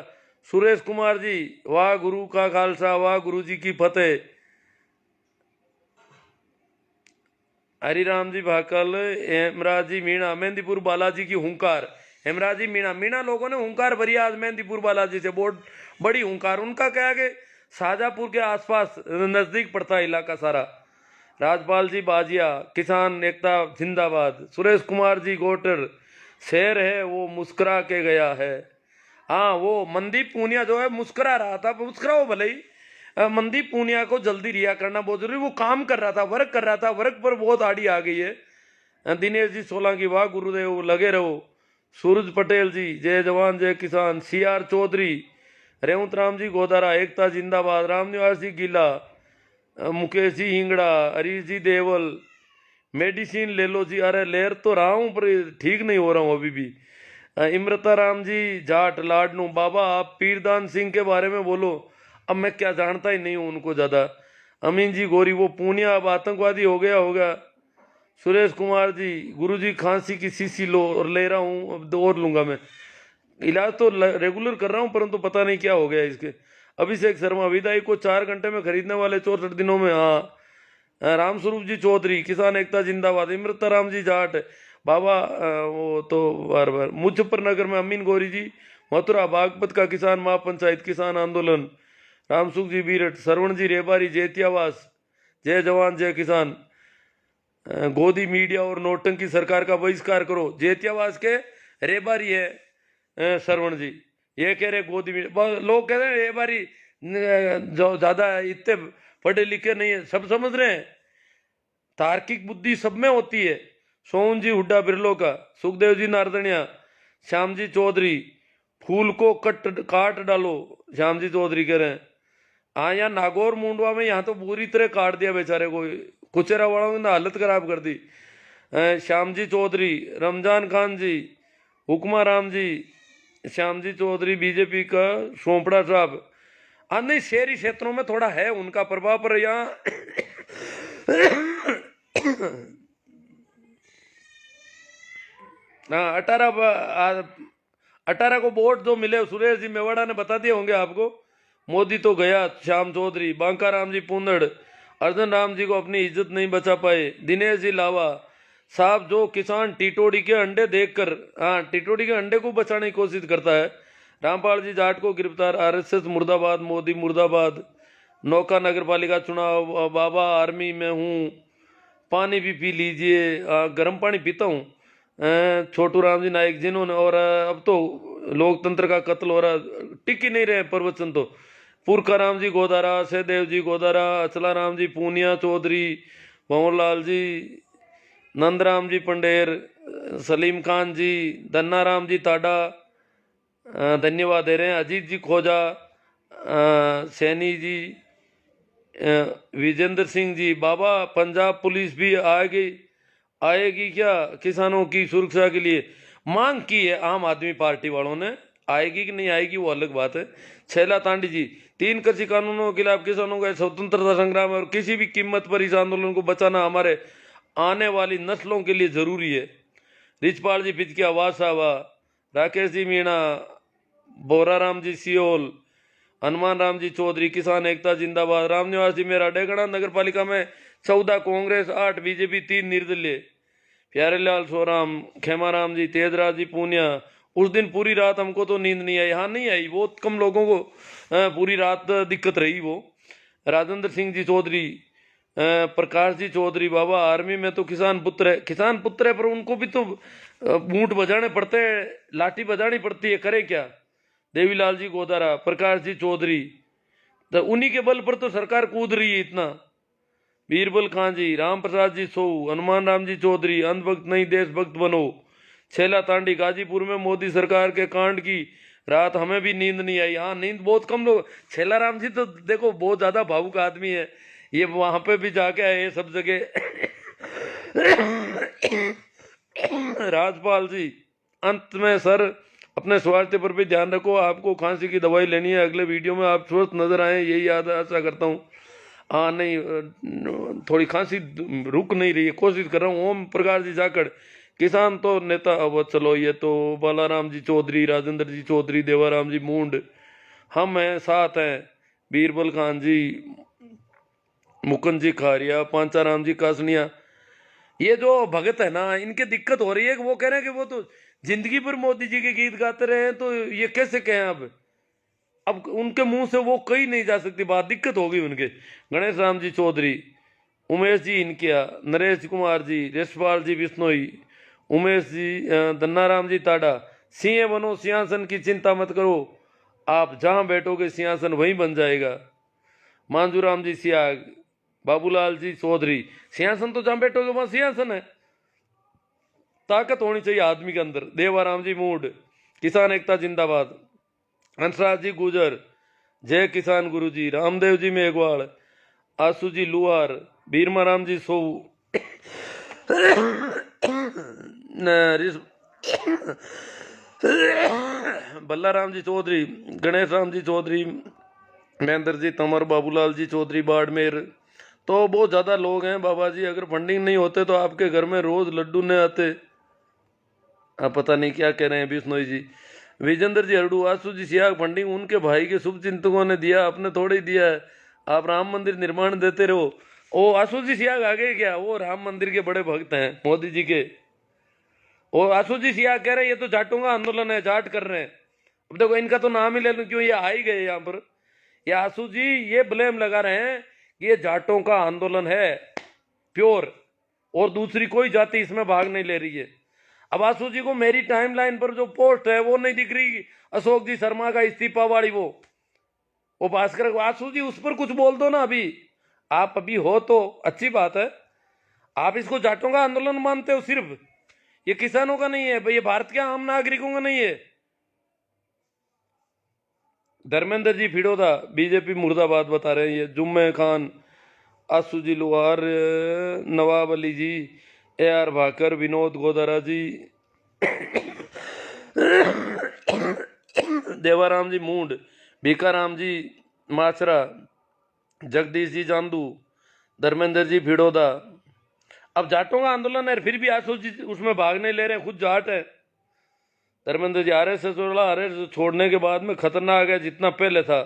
सुरेश कुमार जी, वाह गुरु का खालसा, वाह गुरु जी की फतेह। हरिराम जी भाकल, हेमराज जी मीणा, मेहंदीपुर बालाजी की हुंकार। हेमराज जी मीणा, मीणा लोगों ने हुंकार भरी आज मेहंदीपुर बालाजी से, बहुत बड़ी हुंकार। उनका क्या है कि शाहजहांपुर के आसपास नजदीक पड़ता है इलाका सारा। राजपाल जी बाजिया, किसान एकता जिंदाबाद। सुरेश कुमार जी गोटर, शेर है वो मुस्कुरा के गया है। हाँ, वो मनदीप पूनिया जो है मुस्कुरा रहा था, मुस्कुराओ भले ही। मनदीप पूनिया को जल्दी रिहा करना बहुत जरूरी। वो काम कर रहा था, वर्क कर रहा था, वर्क पर बहुत आड़ी आ गई है। दिनेश जी सोलंकी, वाह गुरुदेव, लगे रहो। सूरज पटेल जी, जय जवान जय किसान। CR चौधरी, रेवंत राम जी गोदारा, एकता जिंदाबाद। रामनिवास जी गीला, मुकेश जी हिंगड़ा, हरीश जी देवल, मेडिसिन ले लो जी। अरे लेर तो रहा हूं पर ठीक नहीं हो रहा हूं अभी भी। इमरता राम जी जाट लाडनू, बाबा आप पीरदान सिंह के बारे में बोलो। अब मैं क्या जानता ही नहीं हूं उनको ज्यादा। अमीन जी गोरी, वो पूनिया अब आतंकवादी हो गया होगा। सुरेश कुमार जी, गुरु जी खांसी की शीशी लो, और ले रहा हूं, अब 2 और लूंगा मैं। इलाज तो रेगुलर कर रहा हूं, परंतु पता नहीं क्या हो गया इसके। अभिषेक शर्मा, विदाई को 4 घंटे में खरीदने वाले 64 दिनों में। हाँ, रामस्वरूप जी चौधरी, किसान एकता जिंदाबाद। इमरता राम जी जाट, बाबा वो तो बार बार। मुजफ्फरनगर में अमीन गौरी जी, मथुरा बागपत का किसान महापंचायत, किसान आंदोलन। रामसुख जी बीरट, सरवण जी रेबारी, जैतियावास, जय जवान जय किसान। गोदी मीडिया और नोटंकी सरकार का बहिष्कार करो। जैतियावास के रेबारी है सरवण जी, ये कह रहे गोदी मीडिया। लोग कह रहे हैं रेबारी जो ज्यादा इतने पढ़े लिखे नहीं है, सब समझ रहे हैं। तार्किक बुद्धि सब में होती है। सोहन जी हुड्डा बिरलो का, सुखदेव जी नारदनिया, श्याम जी चौधरी, फूल को काट डालो, श्याम जी चौधरी कह रहे हैं। हाँ, यहाँ नागौर मुंडवा में यहाँ तो पूरी तरह काट दिया बेचारे को, कुचेरा वालों ने हालत खराब कर दी। श्याम जी चौधरी, रमजान खान जी, हुक्मा राम जी, श्याम जी चौधरी बीजेपी का, सोपड़ा साहब। हाँ, नहीं शहरी क्षेत्रों में थोड़ा है उनका प्रभाव, पर यहाँ 18 को वोट जो मिले, सुरेश जी मेवाड़ा ने बता दिए होंगे आपको। मोदी तो गया, श्याम चौधरी, बांका राम जी पूंदड़, अर्जन राम जी को अपनी इज्जत नहीं बचा पाए। दिनेश जी लावा साहब, जो किसान टिटोड़ी के अंडे देखकर, हाँ टिटोड़ी के अंडे को बचाने की कोशिश करता है। रामपाल जी जाट को गिरफ्तार, RSS मुर्दाबाद, मोदी मुर्दाबाद। नौका नगर पालिका चुनाव, बाबा आर्मी में हूँ, पानी भी पी लीजिए। गर्म पानी पीता हूँ। छोटू राम जी नायक, जिन्होंने, और अब तो लोकतंत्र का कत्ल हो रहा, टिक ही नहीं रहे प्रवचन तो। पुरखा राम जी गोदारा, सहदेव जी गोदारा, अचला राम जी पूनिया चौधरी, भंवरलाल जी, नंदराम जी पंडेर, सलीम खान जी, धन्ना राम जी ताडा, धन्यवाद दे रहे हैं। अजीत जी खोजा, सैनी जी, विजेंद्र सिंह जी, बाबा पंजाब पुलिस भी आएगी क्या किसानों की सुरक्षा के लिए? मांग की है आम आदमी पार्टी वालों ने, आएगी कि नहीं आएगी वो अलग बात है। छैला तांडी जी, 3 कृषि कानूनों के खिलाफ किसानों का स्वतंत्रता संग्राम है और किसी भी कीमत पर इस आंदोलन को बचाना हमारे आने वाली नस्लों के लिए जरूरी है। रिचपाल जी पिचकिया, वासावा, राकेश जी मीणा, बोरा राम जी सियोल, हनुमान राम जी चौधरी, किसान एकता जिंदाबाद। रामनिवास जी मेरा, डेगड़ा नगर पालिका में 14 कांग्रेस, 8 बीजेपी, 3 निर्दलीय। प्यारेलाल सोराम, खेमाराम जी, तेजराज जी पूनिया। उस दिन पूरी रात हमको तो नींद नहीं आई। हाँ, नहीं आई, बहुत कम लोगों को पूरी रात दिक्कत रही वो। राजेंद्र सिंह जी चौधरी, प्रकाश जी चौधरी, बाबा आर्मी में तो किसान पुत्र है। किसान पुत्र है पर उनको भी तो बूट बजाने पड़ते हैं, लाठी बजानी पड़ती है, करे क्या? देवीलाल जी गोदारा, प्रकाश जी चौधरी, तो उन्हीं के बल पर तो सरकार कूद रही है इतना। बीरबल खान जी, राम प्रसाद जी सोऊ, हनुमान राम जी चौधरी, अंधभक्त नहीं देशभक्त बनो, छेला तांडी, गाजीपुर में मोदी सरकार के कांड की रात हमें भी नींद नहीं आई। हाँ, नींद बहुत कम लोग। छेला राम जी तो देखो बहुत ज्यादा भावुक आदमी है, ये वहां पे भी जाके आए सब जगह। राजपाल जी, अंत में सर अपने स्वास्थ्य पर भी ध्यान रखो, आपको खांसी की दवाई लेनी है, अगले वीडियो में आप स्वस्थ नजर आए यही याद आशा करता हूँ। हाँ नहीं, थोड़ी खांसी रुक नहीं रही है, कोशिश कर रहा हूँ। ओम प्रकाश जी जाखड़, किसान तो नेता अब चलो, ये तो बालाराम जी चौधरी, राजेंद्र जी चौधरी, देवाराम जी मूंड, हम हैं साथ हैं, बीरबल खान जी, मुकुंद जी खारिया, पांचाराम जी कासनिया। ये जो भगत है ना, इनके दिक्कत हो रही है कि वो कह रहे हैं कि वो तो जिंदगी भर मोदी जी के गीत गाते रहे हैं, तो ये कैसे कहें अब उनके मुंह से वो कही नहीं जा सकती बात, दिक्कत होगी उनके। गणेश राम जी चौधरी, उमेश जी इनकिया, नरेश कुमार जी, यशपाल जी बिश्नोई, उमेश जी, दन्नाराम जी ताडा, सिंह बनो सिंहासन की चिंता मत करो, आप जहां बैठोगे सिंहासन वहीं बन जाएगा। मांजूराम जी सियाग, बाबूलाल जी चौधरी, सिंहासन तो जहां बैठोगे वहां सिंहासन है, ताकत होनी चाहिए आदमी के अंदर। देवाराम जी मूड, किसान एकता जिंदाबाद, हंसराज जी गुजर, जय किसान गुरु जी, रामदेव जी मेघवाल, आसू जी लुहार, बीरमाराम जी सोऊ, बल्लाराम जी चौधरी, गणेश राम जी चौधरी, महेंद्र जी तंवर, बाबूलाल जी चौधरी बाड़मेर। तो बहुत ज़्यादा लोग हैं बाबा जी, अगर फंडिंग नहीं होते तो आपके घर में रोज लड्डू नहीं आते। आप पता नहीं क्या कह रहे हैं बिश्नोई जी। विजेंद्र जी हरडू, आसू जी सियाग, फंडिंग उनके भाई के शुभ चिंतकों ने दिया, आपने थोड़े ही दिया है, आप राम मंदिर निर्माण देते रहो। ओ आसू जी सियाग आ गए क्या? वो राम मंदिर के बड़े भक्त हैं मोदी जी के। ओ आसू जी सियाग कह रहे हैं ये तो जाटों का आंदोलन है, जाट कर रहे हैं। अब देखो इनका तो नाम ही ले लूं, क्यों ये आ ही गए यहाँ पर। ये आसू जी ये ब्लेम लगा रहे हैं कि ये जाटों का आंदोलन है प्योर, और दूसरी कोई जाति इसमें भाग नहीं ले रही है। अब आसू जी को मेरी टाइमलाइन पर जो पोस्ट है वो नहीं दिख रही, अशोक जी शर्मा का इस्तीफा वाली, वो भास्कर, आसू जी उस पर कुछ बोल दो ना। अभी आप अभी हो तो अच्छी बात है, आप इसको जाटों का आंदोलन मानते हो सिर्फ, ये किसानों का नहीं है भाई, ये भारत के आम नागरिकों का नहीं है। धर्मेंद्र जी फिडोदा, बीजेपी मुर्दाबाद बता रहे हैं ये। जुम्मे खान, आसू जी लोहार, नवाब अली जी, AR भाकर, विनोद गोदारा जी, देवाराम जी मूंड, भीकाराम जी माचरा, जगदीश जी चांदू, धर्मेंद्र जी फिडोदा। अब जाटों का आंदोलन है, फिर भी आसू जी उसमें भाग नहीं ले रहे हैं, खुद जाट है। धर्मेंद्र जी RSS छोड़ने के बाद में खतरनाक है जितना पहले था,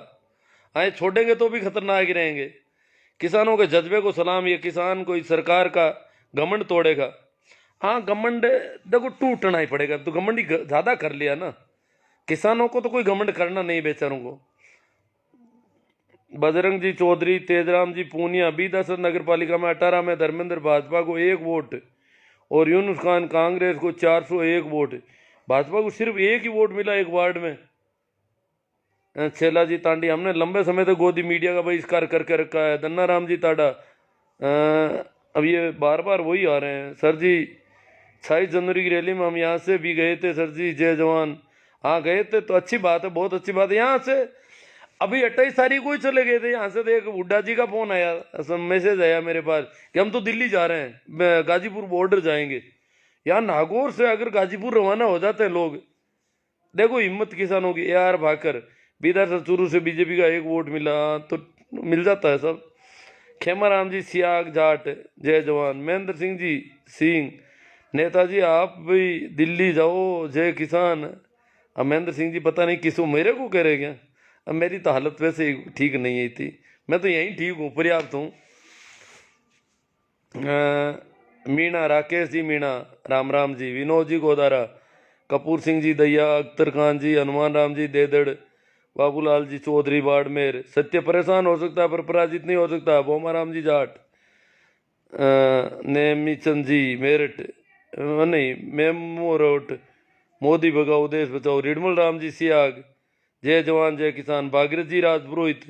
आए छोड़ेंगे तो भी खतरनाक ही रहेंगे। किसानों के जज्बे को सलाम, ये किसान कोई सरकार का घमंड तोड़ेगा। हाँ घमंड देखो टूटना ही पड़ेगा, तो घमंड ही ज्यादा कर लिया ना, किसानों को तो कोई घमंड करना नहीं बेचारों को। बजरंग जी चौधरी, तेजराम जी पूनिया, बीदासर नगर पालिका में 18 में धर्मेंद्र भाजपा को 1 वोट और यूनुस खान कांग्रेस को 401 वोट। भाजपा को सिर्फ 1 ही वोट मिला एक वार्ड में। छेला जी तांडी, हमने लंबे समय तक गोदी मीडिया का बहिष्कार करके रखा है। दन्नाराम जी ताडा, अब ये बार बार वही आ रहे हैं। सर जी 26 जनवरी की रैली में हम यहाँ से भी गए थे सर जी, जय जवान। हाँ गए थे तो अच्छी बात है, बहुत अच्छी बात है। यहाँ से अभी 28 तारीख को ही चले गए थे यहाँ से, तो एक हुड्डा जी का फोन आया, मैसेज आया मेरे पास कि हम तो दिल्ली जा रहे हैं, गाजीपुर बॉर्डर जाएंगे। यहाँ नागौर से अगर गाजीपुर रवाना हो जाते हैं लोग, देखो हिम्मत किसानों की। AR भाकर, बीदर से चूरू से बीजेपी का 1 वोट मिला तो मिल जाता है सब। खेमाराम जी सियाग जाट, जय जवान। महेंद्र सिंह जी सिंह, नेताजी आप भी दिल्ली जाओ, जय किसान। अब महेंद्र सिंह जी पता नहीं किसको, मेरे को कह रहे क्या? अब मेरी तो हालत वैसे ही ठीक नहीं है थी, मैं तो यहीं ठीक हूँ, पर्याप्त हूँ। मीणा, राकेश जी मीणा, राम राम जी, विनोद जी गोदारा, कपूर सिंह जी दैया, अख्तर खान जी, हनुमान राम जी देदड़, बाबूलाल जी चौधरी बाड़मेर। सत्य परेशान हो सकता है पर पराजित नहीं हो सकता, बोमाराम जी जाट। नेमीचंद जी मेरठ, नहीं मेमोरोट, मोदी भगाओ देश बचाओ। रिडमल राम जी सियाग, जय जवान जय किसान। भागीरथ जी राजपुरोहित,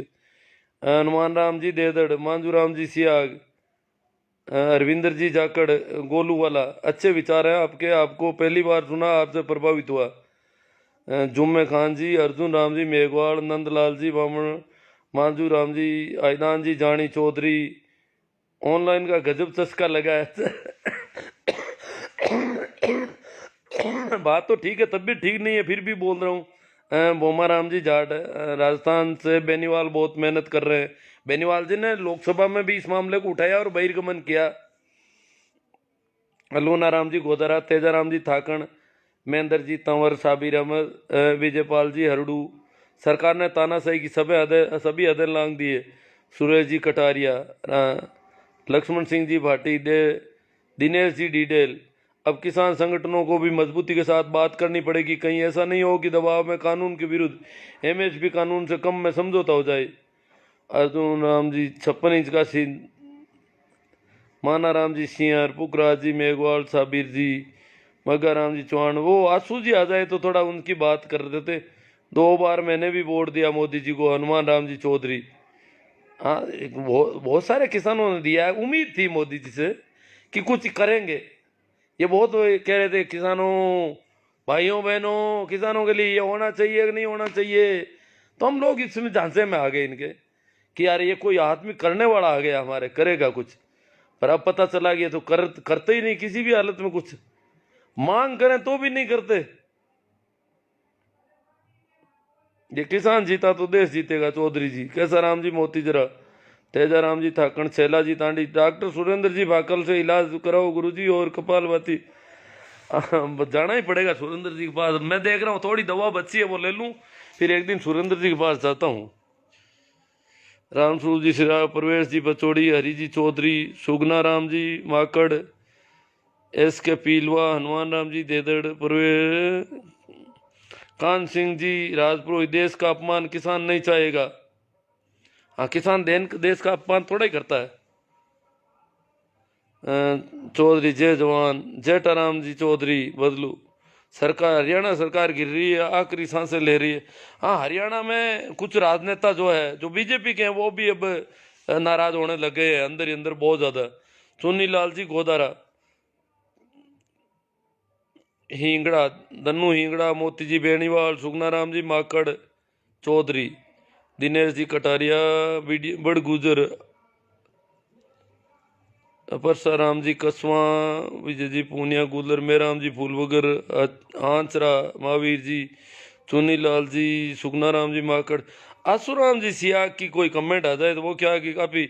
हनुमान राम जी देदड़, मांजू राम जी सियाग, अरविंदर जी जाखड़ गोलू वाला, अच्छे विचार हैं आपके, आपको पहली बार सुना, आपसे प्रभावित हुआ। जुम्मे खान जी, अर्जुन राम जी मेघवाल, नंदलाल जी बामण, मांजू राम जी, आयदान जी, जानी चौधरी, ऑनलाइन का गजब चस्का लगा है। बात तो ठीक है, तब भी ठीक नहीं है, फिर भी बोल रहा हूँ। बोमा राम जी जाट, राजस्थान से बेनीवाल बहुत मेहनत कर रहे हैं। बेनीवाल जी ने लोकसभा में भी इस मामले को उठाया और बहिर्गमन किया। लूना राम जी गोदारा, तेजाराम जी थाकण, महेंद्र जी तंवर, साबिर अहमद, विजयपाल जी हरडू, सरकार ने तानाशाही की सभी हदें लांग दिए। सुरेश जी कटारिया, लक्ष्मण सिंह जी भाटी, दिनेश जी डीडेल, अब किसान संगठनों को भी मजबूती के साथ बात करनी पड़ेगी, कहीं ऐसा नहीं हो कि दबाव में कानून के विरुद्ध एमएसपी कानून से कम में समझौता हो जाए। अर्जुन राम जी 56 इंच का सीन, माना राम जी सियार, पुखराज जी मेघवाल, साबिर जी, मग्गा राम जी चौहान, वो आंसू जी आ जाए तो थोड़ा उनकी बात कर देते। 2 बार मैंने भी वोट दिया मोदी जी को। हनुमान राम जी चौधरी, हाँ बहुत सारे किसानों ने दिया है, उम्मीद थी मोदी जी से कि कुछ करेंगे। ये बहुत कह रहे थे किसानों भाइयों बहनों, किसानों के लिए ये होना चाहिए कि नहीं होना चाहिए, तो हम लोग इसमें झांसे में आ गए इनके कि यार ये कोई आदमी करने वाला आ गया हमारे, करेगा कुछ। पर अब पता चला कि ये तो करते ही नहीं किसी भी हालत में, कुछ मांग करें तो भी नहीं करते। ये किसान जीता तो देश जीतेगा। चौधरी जी, कैसा राम जी मोतीजरा, तेजाराम जी थाकण, छैला जी तांडी, डॉक्टर सुरेंद्र जी भाकल से इलाज कराओ गुरुजी, और कपालभाती जाना ही पड़ेगा सुरेंद्र जी के पास। मैं देख रहा हूँ थोड़ी दवा बची है, वो ले लूँ, फिर एक दिन सुरेंद्र जी के पास जाता हूँ। रामसूर जी सिरा, प्रवेश जी बचौड़ी, हरि जी चौधरी, सुगना राम जी माकड़, एस के पीलवा, हनुमान राम जी देदड़, प्रवेश कान सिंह जी राजपुरोहित, देश का अपमान किसान नहीं चाहेगा। हाँ, किसान देश का अपमान थोड़ा ही करता है। चौधरी जय जवान, जेठाराम जी चौधरी बदलू, सरकार हरियाणा सरकार गिर रही है, आखिरी सांसें ले रही है। हाँ, हरियाणा में कुछ राजनेता जो है, जो बीजेपी के हैं, वो भी अब नाराज होने लगे हैं अंदर ही अंदर बहुत ज्यादा। चुन्नी लाल जी गोदारा, हिंगड़ा, दन्नू हिंगड़ा, मोती जी बेनीवाल, सुगना राम जी माकड़ चौधरी, दिनेश जी कटारिया, बड़ गुजर, परसाराम जी कसवा, विजय जी पूनिया गुलर, मेराम जी फूलवगर, आंचरा, महावीर जी, चुनी लाल जी, सुगना राम जी माकड़, आसूराम जी सियाग की कोई कमेंट आ जाए तो वो क्या कि काफी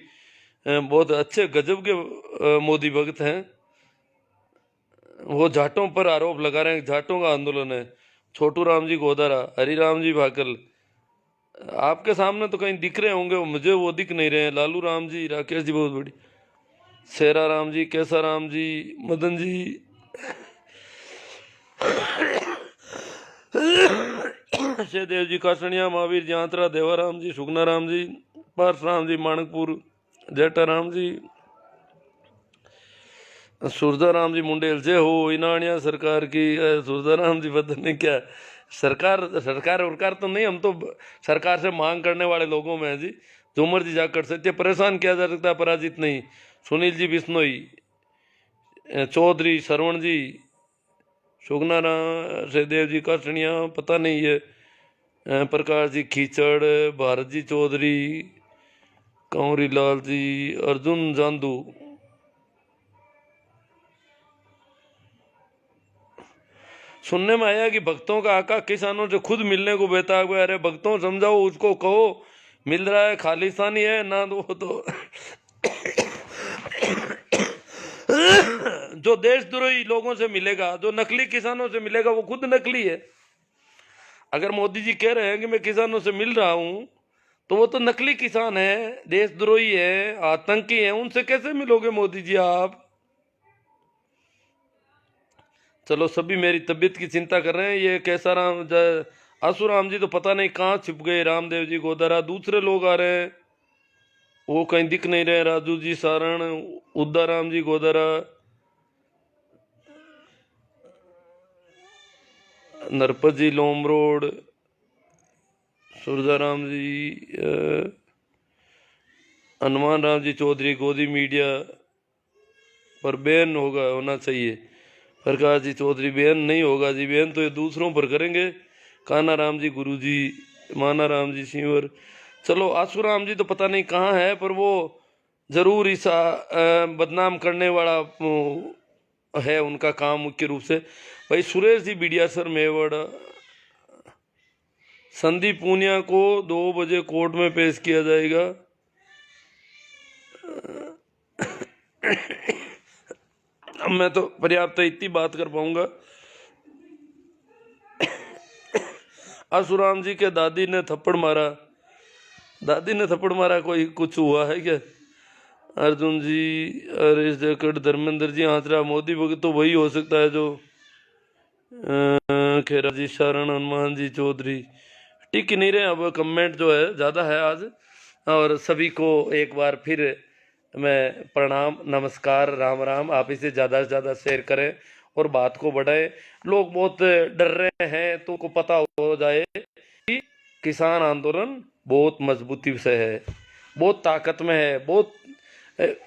बहुत अच्छे गजब के मोदी भक्त हैं। वो जाटों पर आरोप लगा रहे हैं, जाटों का आंदोलन है। छोटू राम जी गोदारा, हरिराम जी भाकल, आपके सामने तो कहीं दिख रहे होंगे, मुझे वो दिख नहीं रहे हैं। लालू राम जी, राकेश जी बहुत बड़ी, शेरा राम जी, कैसा राम जी, मदन जी, शेदेव जी कासनिया, महावीर जी आंतरा, देवाराम जी, सुगना राम जी, परसराम जी माणकपुर, जेठा राम जी, सुरजा राम जी मुंडेल, जय हो इनानिया सरकार की। सुरजा राम जी पता नहीं क्या सरकार सरकार उरकार तो नहीं, हम तो सरकार से मांग करने वाले लोगों में है जी। झूमर जी जाकर सत्य परेशान किया जा सकता है, पराजित नहीं। सुनील जी बिश्नोई, चौधरी श्रवण जी, सुगना सहदेव जी कासनिया, पता नहीं है, प्रकाश जी खींचड़, भारत जी चौधरी, कंवरी लाल जी, अर्जुन जांदू, सुनने में आया कि भक्तों का आका किसानों से खुद मिलने को बेताब है। अरे भक्तों समझाओ उसको, कहो मिल रहा है, खालिस्तानी है ना तो जो देशद्रोही लोगों से मिलेगा, जो नकली किसानों से मिलेगा, वो खुद नकली है। अगर मोदी जी कह रहे हैं कि मैं किसानों से मिल रहा हूं, तो वो तो नकली किसान है, देशद्रोही है, आतंकी है, उनसे कैसे मिलोगे मोदी जी आप। चलो, सभी मेरी तबीयत की चिंता कर रहे हैं। ये कैसा आसूराम जी तो पता नहीं कहाँ छिप गए। रामदेव जी गोदारा, दूसरे लोग आ रहे हैं, वो कहीं दिख नहीं रहे। राजू जी सारण, उद्दाराम जी गोदारा, नरपत जी लोम रोड, सुरजाराम जी, हनुमान राम जी चौधरी गोदी मीडिया, पर बैन होना चाहिए। प्रकाश जी चौधरी बैन नहीं होगा जी, बैन तो ये दूसरों पर करेंगे। काना राम जी गुरु जी, माना राम जी सिंवर, चलो आसूराम जी तो पता नहीं कहाँ है, पर वो जरूर इस बदनाम करने वाला है उनका काम मुख्य रूप से। भाई सुरेश जी बिडिया सर मेवड़, संदीप पूनिया को 2 बजे कोर्ट में पेश किया जाएगा। अब मैं तो पर्याप्त इतनी बात कर पाऊंगा। आसूराम जी के दादी ने थप्पड़ मारा, दादी ने थप्पड़ मारा, कोई कुछ हुआ है क्या? अर्जुन जी, हरीश जैकट, धर्मेंद्र जी हाथरा, मोदी भगत तो वही हो सकता है जो खेरा जी, शरण, हनुमान जी चौधरी टिक नहीं रहे। अब कमेंट जो है ज़्यादा है आज, और सभी को एक बार फिर मैं प्रणाम, नमस्कार, राम राम। आप इसे ज़्यादा से ज़्यादा शेयर करें और बात को बढ़ाएं। लोग बहुत डर रहे हैं, तो को पता हो जाए कि किसान आंदोलन बहुत मजबूती से है, बहुत ताकत में है, बहुत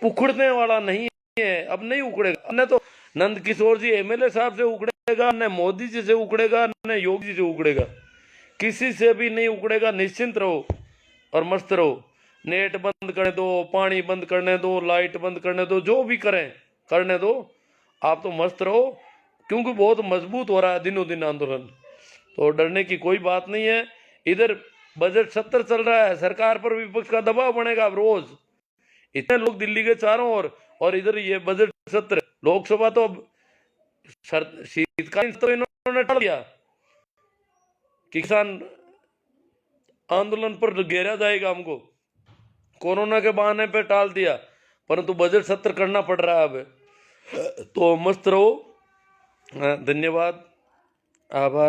उखड़ने वाला नहीं है। अब नहीं उखड़ेगा, न तो नंद किशोर जी एमएलए साहब से उखड़ेगा, न मोदी जी से उखड़ेगा, न योगी जी से उखड़ेगा, किसी से भी नहीं उखड़ेगा। निश्चिंत रहो और मस्त रहो। नेट बंद करने दो, पानी बंद करने दो, लाइट बंद करने दो, जो भी करें करने दो, आप तो मस्त रहो, क्योंकि बहुत मजबूत हो रहा है दिनों दिन आंदोलन। तो डरने की कोई बात नहीं है। इधर बजट सत्र चल रहा है, सरकार पर विपक्ष का दबाव बनेगा। अब रोज इतने लोग दिल्ली के चारों ओर, और इधर ये बजट सत्र, लोकसभा तो अब शीतकालीन सत्र इन्होंने टाल दिया, किसान आंदोलन पर घेरा जाएगा हमको, कोरोना के बहाने पे टाल दिया, परंतु बजट सत्र करना पड़ रहा है अब। तो मस्त रहो। धन्यवाद, आभार।